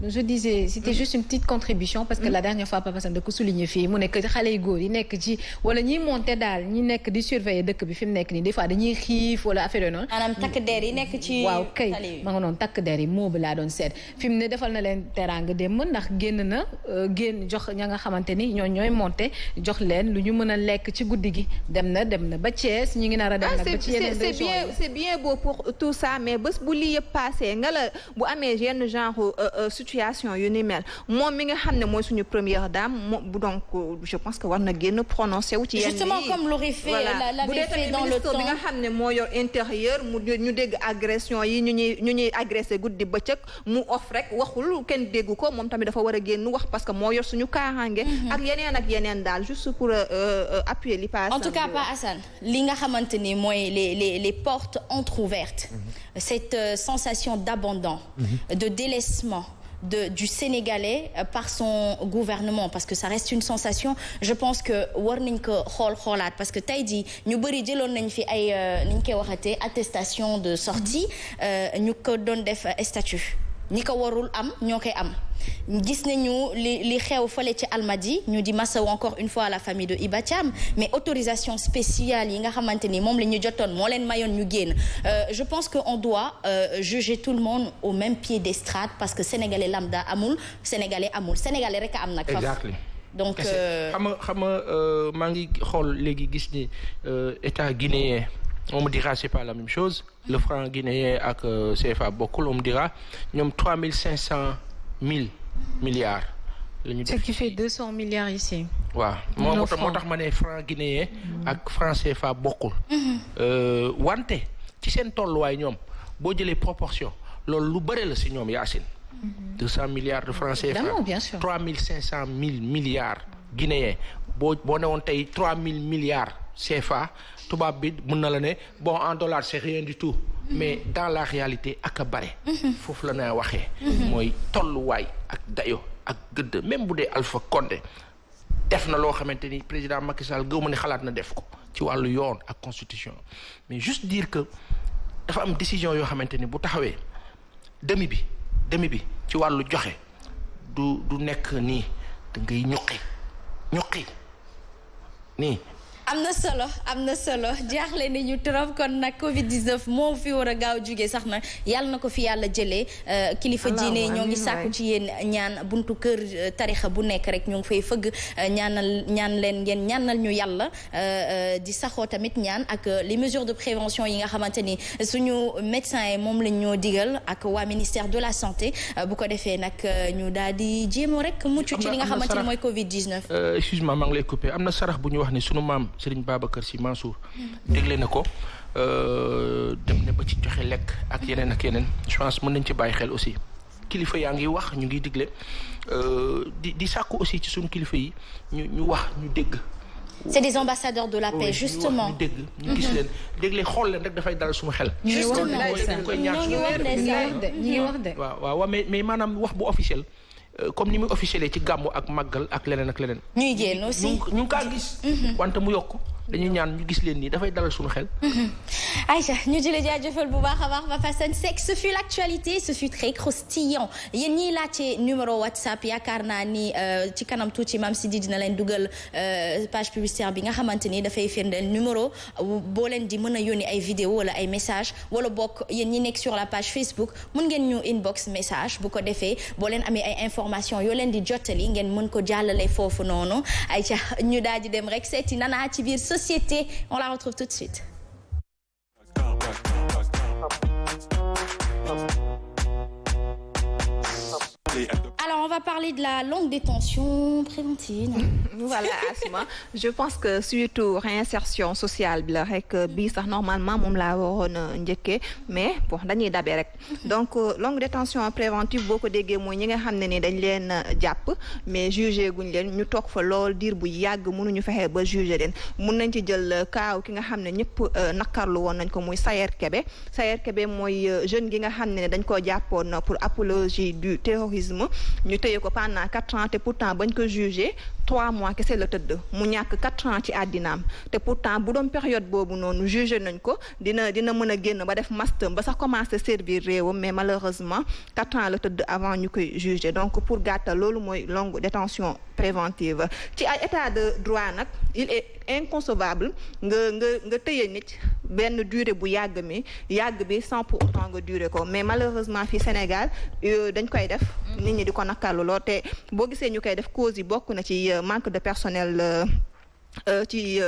je disais c'était juste une petite contribution parce que la dernière fois Papa Sane da ko souligner fii mu nekk xale yu góor yi nekk ci wala ñiy monter daal ñi nekk di surveiller dëkk bi fi mu nekk nii des fois dañuy xiif wala affaire yooyu noonu. maanaam takk der yi nekk ci. waaw kay ma nga noonu takk der yi moo bi laa doon seet fi mu ne defal na leen teraanga démb ndax génn jox ña nga xamante ni ñooy monter jox leen lu ñu mën a lekk ci guddi gi dem na ba Thiès ñu ngi nar a dem nag ba ci yeneen régions yi c'est bien beau pour tout ça mais bés bu lii yëpp passé nga la bu amee yenn genre situation yu ni mel moom mi nga xam ne mooy suñu première dame moom donc je pense que war na génn prononcé wu ci yenn yi justement comme l'aurait fait l'avait fait dans le temps bi nga xam ne moo yor intérieur ñu dégg agression yi ñu ñuy agressé guddi bëccëg mu off rek waxul kenn déggu ko moom tamit dafa war a génn wax parce que moo yor suñu kaaraange ak yeneen daal juste pour appuyer li passe. En tout cas, pas Assane. Li nga xamante ni mooy les portes entr'ouvertes. Cette sensation d'abandon, de délaissement du Sénégalais par son gouvernement parce que ça reste une sensation je pense que war nañ ko xoolaat parce que tey jii ñu bëri jëloon nañ fi ay ni ñu koy waxatee attestation de sortie ñu ko doon def statut ñi ko warul am ñoo koy am gis nañu li xew fale ci Almadies ñu di masawu encore une fois à la famille de Iba Thiam mais autorisation spéciale yi nga xamante ni moom la ñu jotoon moo leen mayoon ñu génn je pense que on doit juger tout le monde au même piédestal parce que sénégalais lambda amul sénégalais rek a am nag. exactement donc xam nga maa ngi xool léegi gis ni état guinéen on me dira c'est pas la même chose le franc guinéen ak CFA bokkul on me dira ñoom 3500 000 milliards la ñu def. ce qui fait 200 milliards ici. waaw moo tax ma ne franc guinéen ak franc CFA bokkul. wante ci seen tolluwaay ñoom boo jëlee proportion loolu lu bëre la si ñoom Yacine. 200 milliards de francs CFA. Évidemment, bien sûr. 3500 000 milliards guinéens boo ne woon tey 3000 milliards CFA tubaab bi mën na la ne bon en dollars c'est rien du tout. mais dans la réalité ak a bare. foofu la naa waxee. mooy tolluwaay ak dayo ak gëdd même bu dee Alpha Condé def na loo xamante ni président Macky Sall gëw ma ne xalaat na def ko ci wàllu yoon ak constitution mais juste dire que dafa am décision yoo xamante ni bu taxawee demi bi ci wàllu joxe du nekk nii da ngay ñuqi nii am na solo jaaxle nañu trop kon nag Covid 19 moo fi war a gaaw jóge sax na yàlla na ko fi yàlla jëlee kilifa diine ñoo ngi sàkku ci yéen ñaan buntu kër tarixa bu nekk rek ñoo ngi fay fëgg ñaan leen ngeen ñaanal ñu yàlla di saxoo tamit ñaan ak les mesures de prévention yi nga xamante ni suñu médecins yi moom lañ ñoo digal ak waa ministère de la santé bu ko defee nag ñu daal di jéemoo rek mucc ci li nga xamante ni mooy Covid 19. excuse-moi maa ngi lay coupé am na sarax bu ñu wax ni sunu maam Serigne Babacar Sy Mansour dégle na ko dem na ba ci joxe lekk ak yeneen je pense mën nañ ci bàyyi xel aussi kilifa yaa ngi wax ñu ngi digle di sàkku aussi ci sunu kilifa yi ñu wax ñu dégg. c'est des ambassadeurs de la paix justement ñu dégg ñu gis leen dégle xool leen rek dafay dal suma xel. justement ñu ngi wax de. waaw mais maanaam wax bu officiel. comme ni muy officiel ci gàmmu ak màggal ak leneen. ñuy génn aussi ñu ngi kaa gis. wante mu yokk dañuy ñaan ñu gis leen nii dafay dalal suñu xel. Aïcha ñu di la jaajëfal bu baax a baax Papa Assane Seck ce fut l'actualité ce fut très croustillant yéen ñiy laajte numéro WhatsApp yaakaar naa ni ci kanam tuuti Mame Sidi dina leen dugal page publicitaire bi nga xamante ni dafay firndeel numéro boo leen di mën a yónni ay vidéo wala ay message wala bokk yéen ñi nekk sur la page Facebook mën ngeen ñu inbox message bu ko defee boo leen amee ay information yoo leen di jottali ngeen mën ko jàllale foofu noonu Aïcha ñu daal di dem rek seeti Nana ci biir société on la retrouve tout de suite. Alors on va parler de la longue détention préventive. Voilà Asma je pense que surtout réinsertion sociale bi la rek bii sax normalement moom laa waroon njëkkee mais bon dañuy dabe rek donc longue détention préventive boo ko déggee mooy ñi nga xam ne ni dañ leen jàpp mais jugé guñ leen ñu toog fa lool diir bu yàgg mënuñu fexe ba jugé leen mun nañ ci jël kaaw ki nga xam ne ñëpp nakarlu woon nañ ko muy Sayer Kébé mooy jeune gi nga xam ne dañ koo jàppoon pour apologie du terrorisme ñu téye ko pendant 4 ans te pourtant bañ ko jugé 3 mois kese la tëdd mu ñàkk 4 ans ci àddinaam te pourtant bu doon période boobu noonu jugé nañ ko dina mën a génn ba def master ba sax commencé servir réewam mais malheureusement 4 ans la tëdd avant ñu koy jugé donc pour gàttal loolu mooy longue détention préventive ci ay état de droit nag il est inconcevable nga tëye nit benn durée bu yàgg bi sans pour autant nga durée ko mais malheureusement fii Sénégal dañ koy def nit ñi di ko nakarlu lool te boo gisee ñu koy def cause yi bokk na ci manque de personnel ci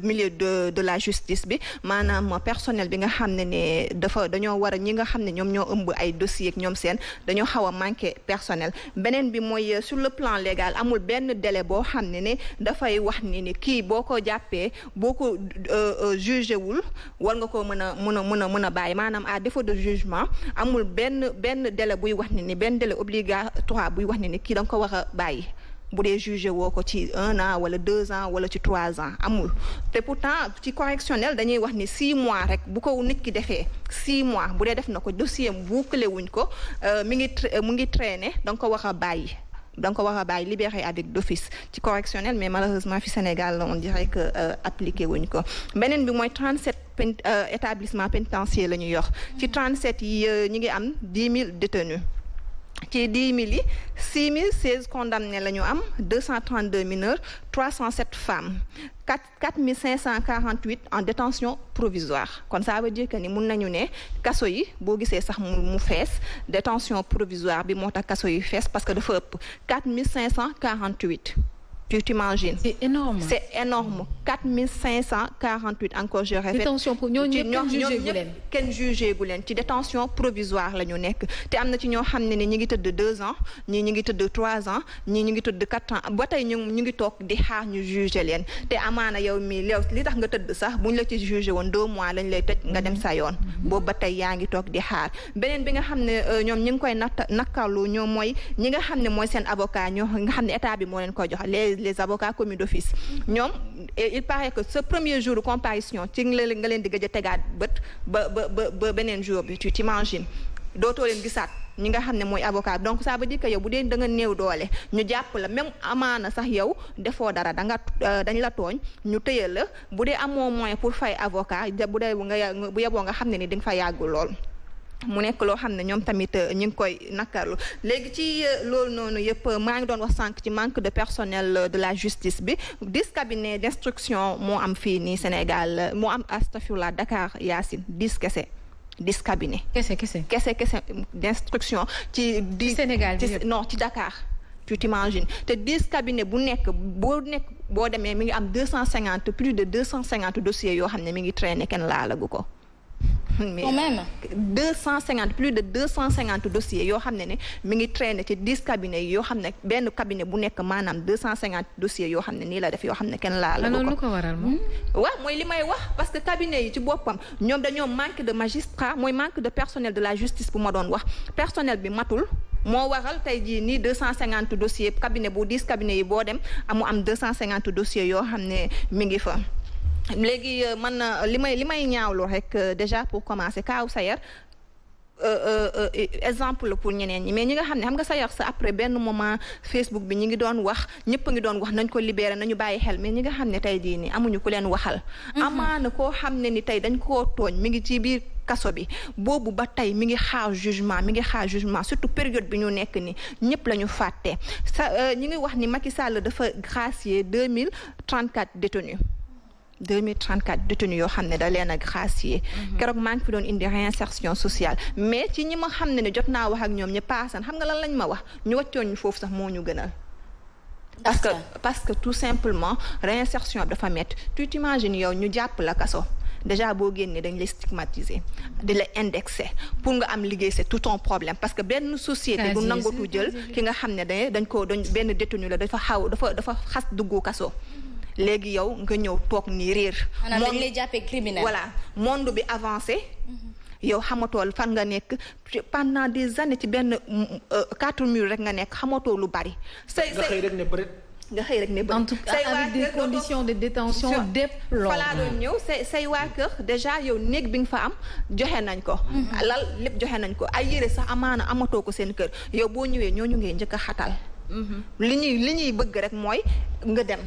milieu de la justice bi maanaam personnel bi nga xam ne dañoo war a ñi nga xam ne ñoom ñoo ëmb ay dossiers ak ñoom seen dañoo xaw a manqué personnel beneen bi mooy sur le plan légal amul benn délai boo xam ne dafay wax ni kii boo ko jàppee boo ko jugé wul war nga ko mën a bàyyi maanaam à défaut de jugement amul benn délai buy wax ni benn délai obligatoire buy wax ni kii da nga ko war a bàyyi bu dee jugé woo ko ci 1 an wala 2 ans wala ci 3 ans amul te pourtant ci correctionnel dañuy wax ni 6 mois rek bu ko nit ki defee 6 mois bu dee def na ko dossier bouclé wuñ ko mu ngi traîner da nga ko war a bàyyi. donc war a bàyyi libéré avec d'office ci correctionnel mais malheureusement fi Sénégal on dirait que appliqué wuñ ko beneen bi mooy 37 établissements pénitentiaires la ñu yor ci 37 yi ñi ngi am 10 000 détenus ci 10 000 yi 6 016 condamnés la ñu am 232 mineurs 307 femmes 4 548 en détention provisoire kon ça veut dire que ni mun nañu ne kaso yi boo gisee sax mu fees détention provisoire bi moo tax kaso yi fees parce que dafa ëpp 4 548 tu t'imagines. C'est énorme. C'est énorme. 4 548 encore je répète. Détention pour ñooñu kenn jugé gu leen ci détention provisoire la ñu nekk te am na ci ñoo xam ne ñi ngi tëdd 2 ans ñii ñu ngi tëdd 3 ans ñii ñu ngi tëdd 4 ans ba tey ñu ngi toog di xaar ñu jugé leen te amaana yow mi li tax nga tëdd sax buñ la ci jugé woon 2 mois lañ lay tëj nga dem sa yoon boobu ba tey yaa ngi toog di xaar beneen bi nga xam ne ñoom ñi ngi koy nakkarlu ñoom mooy ñi nga xam ne mooy seen avocat ñoo nga xam ne état bi moo leen koy jox les avocats commis d'office ñoom il paraît que ce premier jour de comparution ci nga leen di gëj a tegaat bët ba beneen jour bi tu t'imagines dootoo leen gisaat ñi nga xam ne mooy avocat bi donc ça veut dire que yow bu dee da nga néew doole ñu jàpp la même amaana sax yow defoo dara dañ la tooñ ñu tëye la bu dee amoo moyen pour fay avocat bu yeboo nga xam ne ni di nga fa yàggu lool mu nekk loo xam ne ñoom tamit ñu ngi koy nakarlu léegi ci loolu noonu yëpp maa ngi doon wax sànq ci manque de personnel de la justice bi 10 cabinets d'instruction moo am fii nii Sénégal moo am astafurlah Dakar Yacine 10 kese 10 cabinets. kese d'instruction ci Sénégal non ci Dakar. tu t'imagines te 10 cabinets bu nekk boo demee mi ngi am 250 plus de 250 dossiers yoo xam ne mi ngi traîner kenn laalagu ko. mais quand même 250 plus de 250 dossiers yoo xam ne mi ngi traîner ci 10 cabinets yi yoo xam ne benn cabinet bu nekk maanaam 250 dossiers yoo xam ne nii la def yoo xam ne kenn laalagu ko. loolu lu ko waral moom. waaw mooy li may wax parce que cabinet yi ci boppam ñoom dañoo manque de magistrats mooy manque de personnel de la justice bu ma doon wax personnel bi matul. moo waral tey jii nii 250 dossiers cabinet bu 10 cabinets yi boo dem am 250 dossiers yoo xam ne mi ngi fa. léegi man li may ñaawlu rek déjà pour commencer kaaw Sayer exemple pour ñeneen ñi mais ñi nga xam ne xam nga Sayer sa après benn moment Facebook bi ñi ngi doon wax ñëpp a ngi doon wax nañ ko libérer nañu bàyyi xel mais ñi nga xam ne tey jii nii amuñu ku leen waxal. amaana koo xam ne ni tey dañ koo tooñ mi ngi ci biir kaso bi boobu ba tey mi ngi xaar jugement surtout période bi ñu nekk ni ñëpp la ñu fàtte ñi ngi wax ni Macky Sall dafa gracier 2034 détenus 2034 détenus yoo xam ne da leen a gracier keroog maa ngi fi doon indi réinsertion sociale mais ci ñi ma xam ne jot naa wax ak ñoom ñi paasan xam nga lan lañ ma wax ñu wàccoon ñu foofu sax moo ñu gënal parce que tout simplement réinsertion bi dafa métti tu t'imagines yow ñu jàpp la kaso déjà boo génnee dañ lay stigmatiser di la indexer pour nga am liggéey c'est tout un problème parce que benn société du nangatu jël ki nga xam ne dañ benn détenu la dafa xas duggu kaso léegi yow nga ñëw toog ni réer. maanaam dañ lay jàppee criminel. voilà monde bi avancé. yow xamatool fan nga nekk pendant des années ci benn 4 murs rek nga nekk xamatoo lu bari. nga xëy rek ne bëri. en tout cas avec des conditions de détention déplorables. falaa doon ñëw say waa kër déjà yow néeg bi nga fa am joxe nañ ko. lal lépp joxe nañ ko ay yére sax amaana amatoo ko seen kër yow boo ñëwee ñooñu ngay njëkk a xatal. li ñuy bëgg rek mooy nga dem.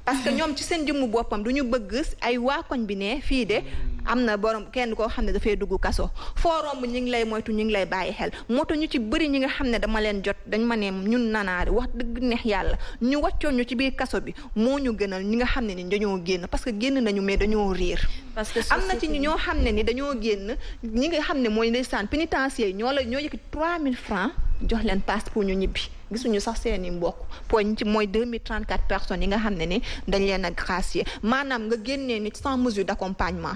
parce que ñoom ci seen jëmmu boppam du ñu bëgg ay waa koñ bi ne fii de am na borom kenn koo xam ne dafay dugg kaso foo romb ñi ngi lay moytu ñi ngi lay bàyyi xel moo tax ñu ci bëri ñi nga xam ne dama leen jot dañ ma ne ñun nanaari wax dëgg neex yàlla ñu wàccoon ñu ci biir kaso bi moo ñu gënal ñi nga xam ne ni dañoo génn parce que génn nañu mais dañoo réer. parce que am na ci ñoo xam ne ni dañoo génn ñi nga xam ne mooy ndeysaan pénitencier ñoo yëkkati 3000 francs jox leen passe pour ñu ñibbi. gisuñu sax seeni mbokk poñ ci mooy 2034 personnes yi nga xam ne ni dañ leen a gracier maanaam nga génnee nit sans mesure d'accompagnement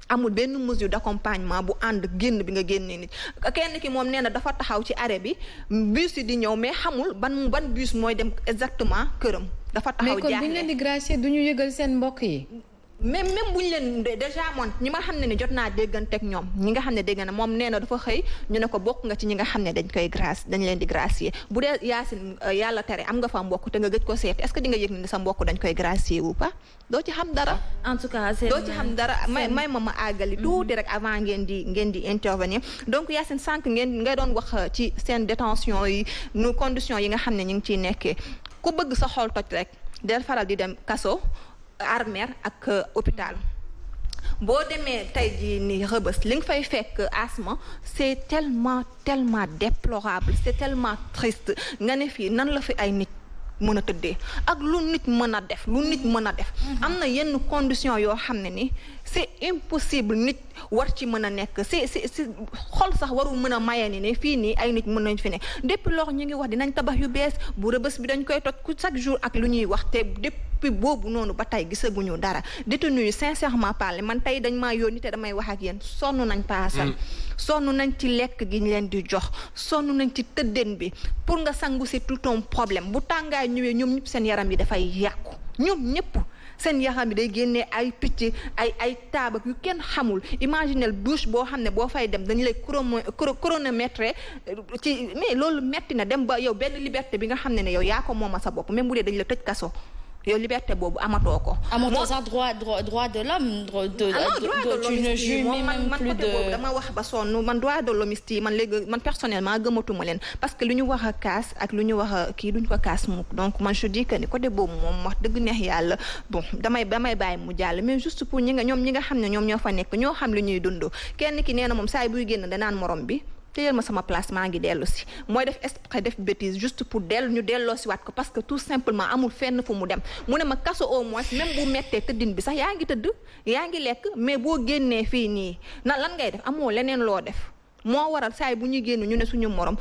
amul benn mesure d'accompagnement bu ànd génn bi nga génnee nit kenn ki moom nee na dafa taxaw ci arrêt bi bus yi di ñëw mais xamul ban bus mooy dem exactement këram. dafa taxaw jaaxle mais kon bu ñu leen di gracier du ñu yëgal seen mbokk yi. même bu ñu leen déjà moom ñi ma xam ne ni jot naa dégganteeg ñoom ñi nga xam ne dégg na moom nee na dafa xëy ñu ne ko bokk nga ci ñi nga xam ne dañ leen di gracier bu dee Yacine yàlla tere am nga fa mbokk te nga gëj ko seet est-ce que di nga yëg ni sa mbokk dañ koy gracier ou pas doo ci xam dara. en tout cas doo ci xam dara may ma àggali tuuti rek avant ngeen di intervenir donc Yacine sànq ngay doon wax ci seen détention yi nu conditions yi nga xam ne ñu ngi ciy nekkee ku bëgg sa xol toj rek del faral di dem kaso armère ak hôpital boo demee tey jii ni Rebeuss li nga fay fekk asma c'est tellement déplorable c'est tellement triste nga ne fii nan la fi ay nit mën a tëddee ak lu nit mën a def am na yenn conditions yoo xam ne ni c'est impossible nit war ci mën a nekk c'est xol sax warul mën a maye ni ne fii nii ay nit mën nañ fi ne depuis lors ñu ngi wax dinañ tabax yu bees bu Rebeuss bi dañ koy toj ku chaque jour ak lu ñuy wax te depuis boobu noonu ba tey gisaguñu dara détenu yi sincèrement parler man tey dañ maa yónni te damay wax ak yéen sonn nañ paasal sonn nañ ci lekk gi ñu leen di jox sonn nañ ci tëddeen bi pour nga sangu c'est tout un problème bu tàngaay ñëwee ñoom ñëpp seen yaram yi dafay yàqu ñoom ñëpp seen yaram yi day génnee ay picc ay taabak yu kenn xamul imaginel douche boo xam ne boo fay dem dañu lay chronomètre ci mais loolu metti na dem ba yow benn liberté bi nga xam ne yow yaa ko mooma sa bopp même bu dee dañu la tëj kaso yow liberté boobu amatoo ko. amatoo sax droit de l'homme tu ne jouis même plus de boobu dama wax ba sonn man droit de l'hommiste yi man léegi man personnellement gëmatuma leen parce que lu ñu wax a kaas ak lu ñu wax a kii duñ ko kaas mukk donc man je dis que ni côté boobu moom wax dëgg neex yàlla bon damay bàyyi mu jàll mais juste pour ñi nga xam ne ñoom ñoo fa nekk ñoo xam li ñuy dund kenn ki nee na moom saa buy génn danaan morom bi téyel ma sama place maa ngi dellu si mooy def exprès def bêtise juste pour ñu delloo si waat ko parce que tout simplement amul fenn fu mu dem mu ne ma kaso au moins même bu mettee tëddin bi sax yaa ngi tëdd yaa ngi lekk mais boo génnee fii nii na lan ngay def amoo leneen loo def moo waral saa bu ñuy génn ñu ne suñu morom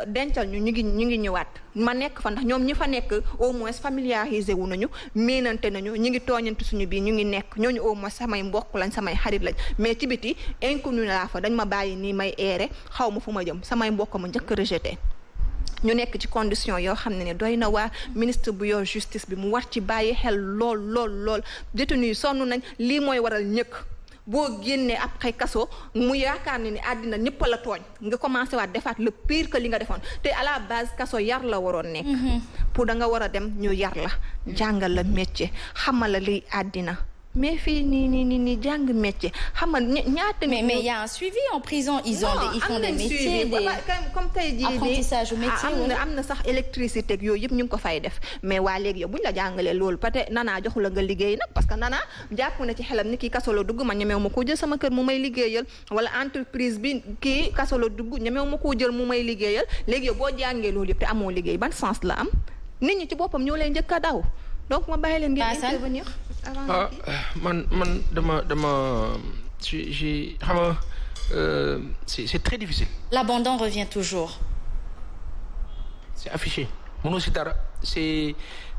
dencal ñu ngi ñëwaat ma nekk fa ndax ñoom ñi fa nekk au moins familiarisé wu nañu miinante nañu ñu ngi tooñante suñu biir ñu ngi nekk ñooñu au moins samay mbokk lañ samay xarit lañ mais ci biti inconnu laa fa dañ ma bàyyi nii may eere xaw ma fu ma jëm samay mbokk ma njëkk rejeté ñu nekk ci condition yoo xam ne doy na waa ministre bu yor justice bi mu war ci bàyyi xel lool détenu yi sonn nañ lii mooy waral ñëkk boo génnee après kaso mu yaakaar ni àddina ñëpp la tooñ nga commencé waat defaat le pire que li nga defoon te à la base kaso yar la waroon nekk pour da nga war a dem ñu yar la jàngal la métier xamal la liy àddina mais fii nii jàng métier xam nga ñaata. mais y a un suivi en prison ils font des métiers comme tey jii apprentissage au métier am na sax électricité ak yooyu yëpp ñu ngi ko fay def mais waa léegi yow buñ la jàngalee loolu peut-être nanaa joxu la nga liggéey nag parce que nanaa jàpp na ci xelam ni kii kaso la dugg ma ñemew ma koo jël sama kër mu may liggéeyal wala entreprise bi kii kaso la dugg ñemew ma koo jël mu may liggéeyal léegi yow boo jàngee loolu yëpp te amoo liggéey ban sens la am nit ñi ci boppam ñoo lay njëkk a daw donc ma bàyyi leen ngeen intervenir. man dama j'ai xam nga c'est très difficile. L'abandon revient toujours. C'est affiché mënoo si dara c'est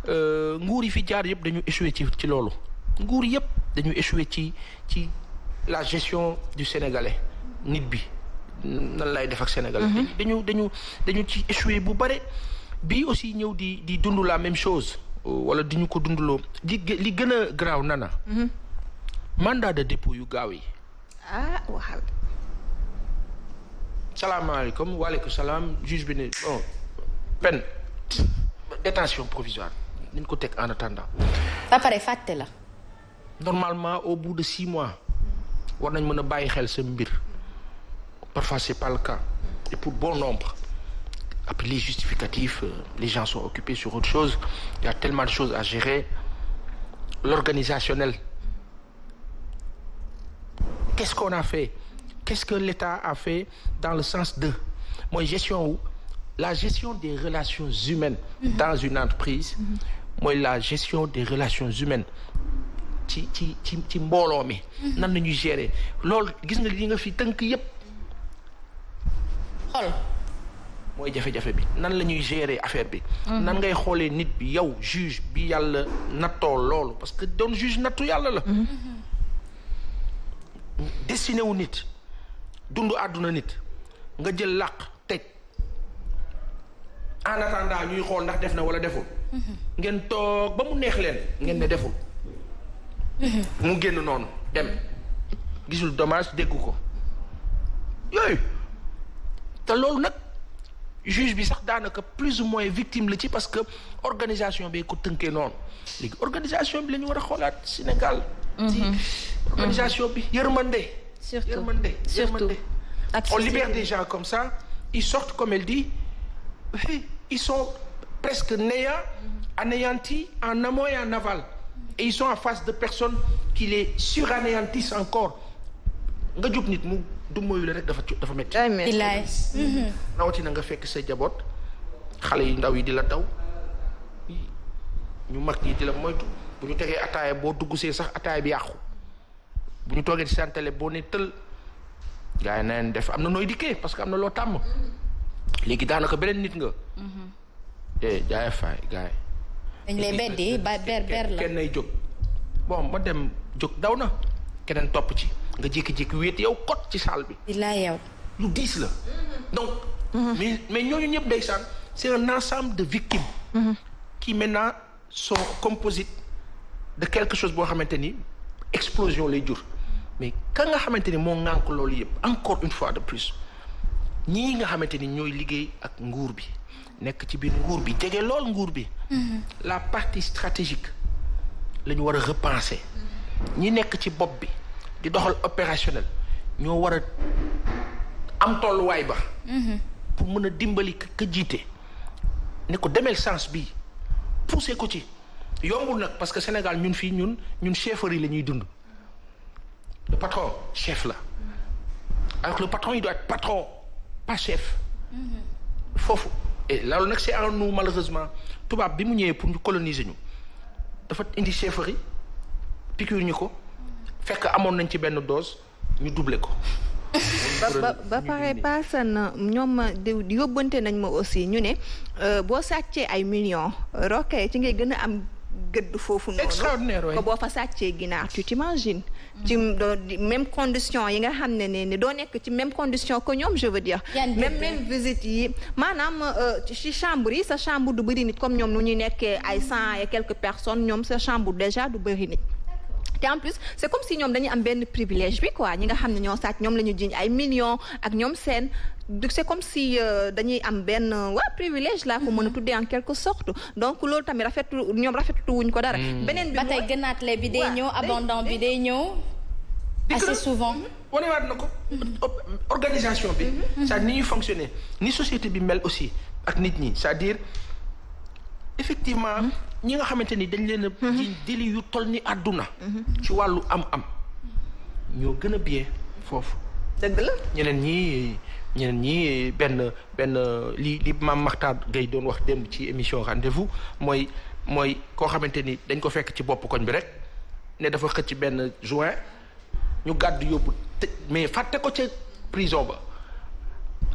nguur yi fi jaar yëpp dañu échoué ci loolu nguur yëpp dañu échoué ci la gestion du sénégalais nit bi nan lay def ak sénégalais. dañu ci échoué bu bare bii aussi ñëw di dund la même chose. wala di ñu ko dundaloo li gën a garaaw nana mandat de dépôt yu gaaw yi waxal salaamaaleykum waaleykum salaam juge bi ne bon peine détention provisoire ni ñu ko teg en attendant ba pare fàtte la normalement au bout de 6 mois war nañ mën a bàyyi xel sa mbir parfois c'est pas le cas et pour bon nombre après les justificatifs, les gens sont occupés sur autre chose. Il y a tellement de choses à gérer. L'organisationnel. Qu'est-ce qu'on a fait? Qu'est-ce que l'État a fait dans le sens de la gestion des relations humaines dans une entreprise. La gestion des relations humaines. ci mbooloo mi. nan la ñuy gérer loolu gis nga li nga fi tënk yépp xool. mooy jafe-jafe bi nan la ñuy gérer affaire bi. nan ngay xoolee nit bi yow juge bi yàlla nattoo loolu parce que doon juge nattu yàlla la. destiné wu nit dundu àdduna nit nga jël làq teg en attendant ñuy xool ndax def na wala deful. ngeen toog ba mu neex leen ngeen ne deful. mu génn noonu dem gisul dommage dégg ko yooyu te loolu nag. juge bi sax daanaka plus ou moins victime la ci parce que organisation bi ko tënkee noonu léegi organisation bi la ñu war a xoolaat Sénégal. ci organisation bi yërmande. surtout on libère des gens comme ça ils sortent comme elle dit ils sont presque néants anéantis en amont et en aval et ils sont en face de personnes qui les suranéantissent encore nga jub nit mu. du moyu la rek dafa métti. rawatina nga fekk sa jaboot xale yu ndaw yi di la daw ñu mag ñi di la moytu bu ñu tegee ataaya boo dugg see sax ataaya bi yàqu bu ñu toogee ci seen télé boo ne tël gars yi neen def am na nooy dikkee parce que am na loo tàmm léegi daanaka beneen nit nga. jaay faay gars yi. dañ lay beddi ber la kenn nay jóg bon ma dem jóg daw na keneen topp ci. nga jékki-jékki wéet yow kot ci salle bi. bilaay yow. lu diis la. donc. mais ñooñu ñëpp ndeysaan c'est un ensemble de victimes. qui maintenant sont composites de quelque chose boo xamante ni explosion lay jur. mais ka nga xamante ni moo ŋànk loolu yëpp encore une fois de plus ñii nga xamante ni ñooy liggéey ak nguur bi nekk ci biir nguur bi jege lool nguur bi. la partie stratégique la ñu war a repenser. ñi nekk ci bopp bi di doxal opérationnel ñoo war a am tolluwaay ba. pour mën a dimbali ka jiite ne ko demel sens bi pousser ko ci yombul nag parce que Sénégal ñun fii ñun chefferie la ñuy dund. le patron chef la alors que le patron il doit être patron pas chef. foofu et loolu nag c'est en nous malheureusement tubaab bi mu ñëwee pour ñu coloniser ñu dafa indi chefferie piqûre ñu ko fekk amoon nañ ci benn dose ñu doubler ko. ba pare paasan ñoom yóbbante nañ ma aussi ñu ne boo sàccee ay millions rokkee ci ngay gën a am gëdd foofu noonu. extraordinaire ko boo fa sàccee ginaar tu t'imagines ci même condition yi nga xam ne doo nekk ci même condition que ñoom je veux dire. même visite yi maanaam ci chambre yi sa chambre du bëri nit comme ñoom nu ñuy nekkee ay 100 et quelques personnes ñoom sa chambre déjà du bëri nit. te en plus c'est comme si ñoom dañuy am benn privilège bi quoi ñi nga xam ne ñoo sàcc ñoom la ñu jiñ ay millions ak ñoom seen c'est comme si dañuy am benn privilège laa ko mën a tuddee en quelque sorte donc loolu tamit ñoom rafetu wuñ ko dara. beneen bi ba tey gënaatle bi day ñëw abondant bi day ñëw. assez souvent. wanewaat na ko. organisation bi. c'est-à-dire ni ñuy fonctionner ni société bi mel aussi ak nit ñi c'est-à-dire effectivement. ñi nga xamante ni dañ leen a jiñ délit yu toll ni àdduna ci wàllu am-am ñoo gën a bien foofu. dëgg la ñeneen ñi benn li Mame Makhtar Gueye doon wax démb ci émission rendez-vous mooy koo xamante ni dañ ko fekk ci bopp koñ bi rek ne dafa xëcc benn joint ñu gàddu yóbbu tëj mais fàtte ko ca prison ba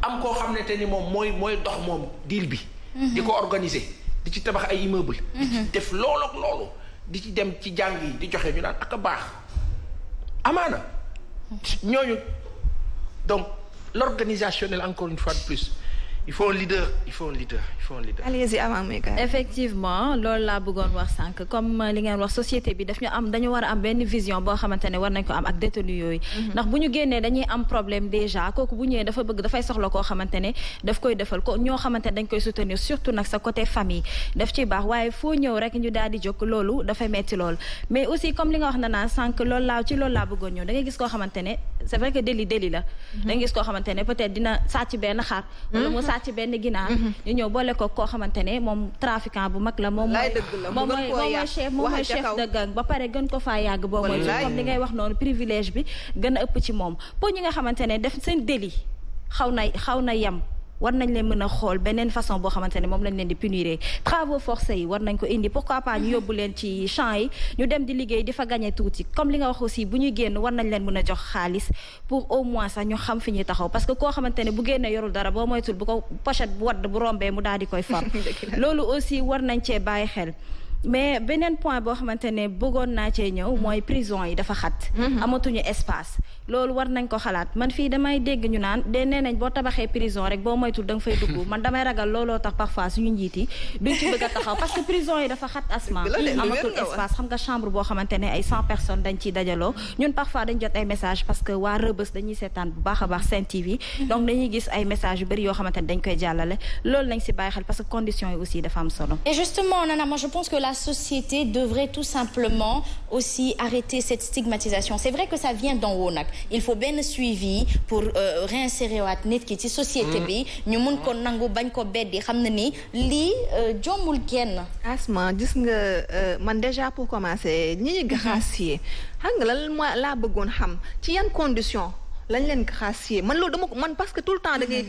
am koo xamante ni moom mooy dox moom deal bi. di ko organiser. di ci tabax ay immeuble di ci def loolu ak loolu di ci dem ci jàng yi di joxe ñu naan ak a baax amaana ñooñu donc l'organisationnel encore une fois de plus il faut un leader. allez-y avant Meka. effectivement loolu laa bëggoon wax sànq comme li ngeen wax société bi dañu war a am benn vision boo xamante ne war nañ ko am ak détenu yooyu. ndax bu ñu génnee dañuy am problème déjà kooku bu ñëwee dafay soxla koo xamante ne daf koy defal ko ñoo xamante ne dañ koy soutenir surtout nag sa côté famille daf ciy baax waaye foo ñëw rek ñu daal di jóg loolu dafay metti lool. mais aussi comme li nga wax na naa sànq loolu laa bëggoon ñëw da ngay gis koo xamante ne c'est vrai que délit la. da ngay gis koo xamante ne peut-être dina sàcc benn xar. wala mu sàcc benn ginaar. ñu ñëw boole ko koo xamante ne moom trafiquant bu mag la moom mooy chef de gang ba pare gën ko faa yàgg boo mooy comme li ngay wax noonu privilège bi gën a ëpp ci moom pour ñi nga xamante ne def seen délit xaw na yem war nañ leen mën a xool beneen façon boo xamante ne moom lañ leen di punir travaux forcés yi war nañ ko indi pourquoi pas ñu yóbbu leen ci champs yi ñu dem di liggéey di fa gagner tuuti comme li nga wax aussi bu ñuy génn war nañ leen mën a jox xaalis pour au moins sax ñu xam fi ñuy taxaw parce que koo xamante ne bu génnee yorul dara boo moytul bu ko pochette bu wadd bu rombee mu daal di koy far loolu aussi war nañ cee bàyyi xel. mais beneen point boo xamante ne bëggoon naa cee ñëw mooy prison yi dafa xat. amatuñu espace loolu war nañ ko xalaat man fii damay dégg ñu naan nee nañ boo tabaxee prison rek boo moytul da nga fay dugg man damay ragal looloo tax parfois suñu njiit yi duñ ci bëgg a taxaw parce que prison yi dafa xat asma amatul espace xam nga chambre boo xamante ne ay 100 personnes dañ ciy dajaloo ñun parfois dañ jot ay message parce que waa Rëbës dañuy seetaan bu baax a baax Sen TV donc dañuy gis ay messages yu bëri yoo xamante ne dañ koy jàllale loolu nañ si bàyyi xel parce que conditions yi aussi dafa am solo. Et justement Nana, moi je pense que la société devrait tout simplement aussi arrêter cette stigmatisation. C'est vrai que ça vient d'en haut nag il faut benn suivi pour réinsérer waat nit ki ci société bi ñu mun ko nangu bañ ko beddi xam na ni lii jommul kenn. Asma gis nga man déjà pour commencer ñi ñu gracier xam nga lan laa bëggoon xam ci yan condition lañ leen gracier man loolu dama ko man parce que tout le temps da ngay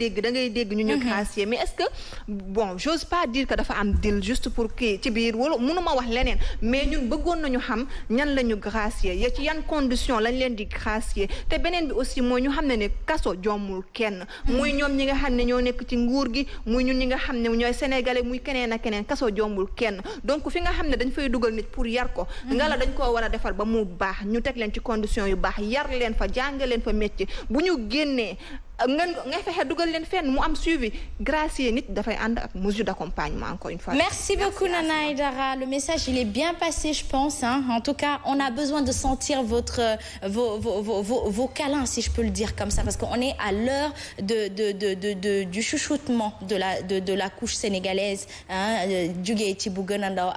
dégg ñu gracier mais est-ce que bon j'ose pas dire que dafa am deal juste pour kii ci biir wala mënuma wax leneen mais ñun bëggoon nañu xam ñan la ñu gracier ya ci yan condition lañ leen di gracier te beneen bi aussi mooy ñu xam ne kaso jommul kenn muy ñoom ñi nga xam ne ñoo nekk ci nguur gi muy ñun ñi nga xam ne ñooy sénégalais muy keneen ak keneen kaso jommul kenn donc fi nga xam ne dañ fay dugal nit pour yar ko nga la dañ koo war a defal ba mu baax ñu teg leen ci condition yu baax yar leen fa jàng leen fa métier ci bu ñu génnee nga fexe dugal leen fenn mu am suivi gracier nit dafay ànd ak mesure d'accompagnement encore une fois. Merci beaucoup Nana Aidara, le message il est bien passé je pense hein. En tout cas on a besoin de sentir vos câlins si je peux le dire comme ça parce qu'on est à l'heure du chuchotement de la couche sénégalaise hein jugee ci bu gën a ndaw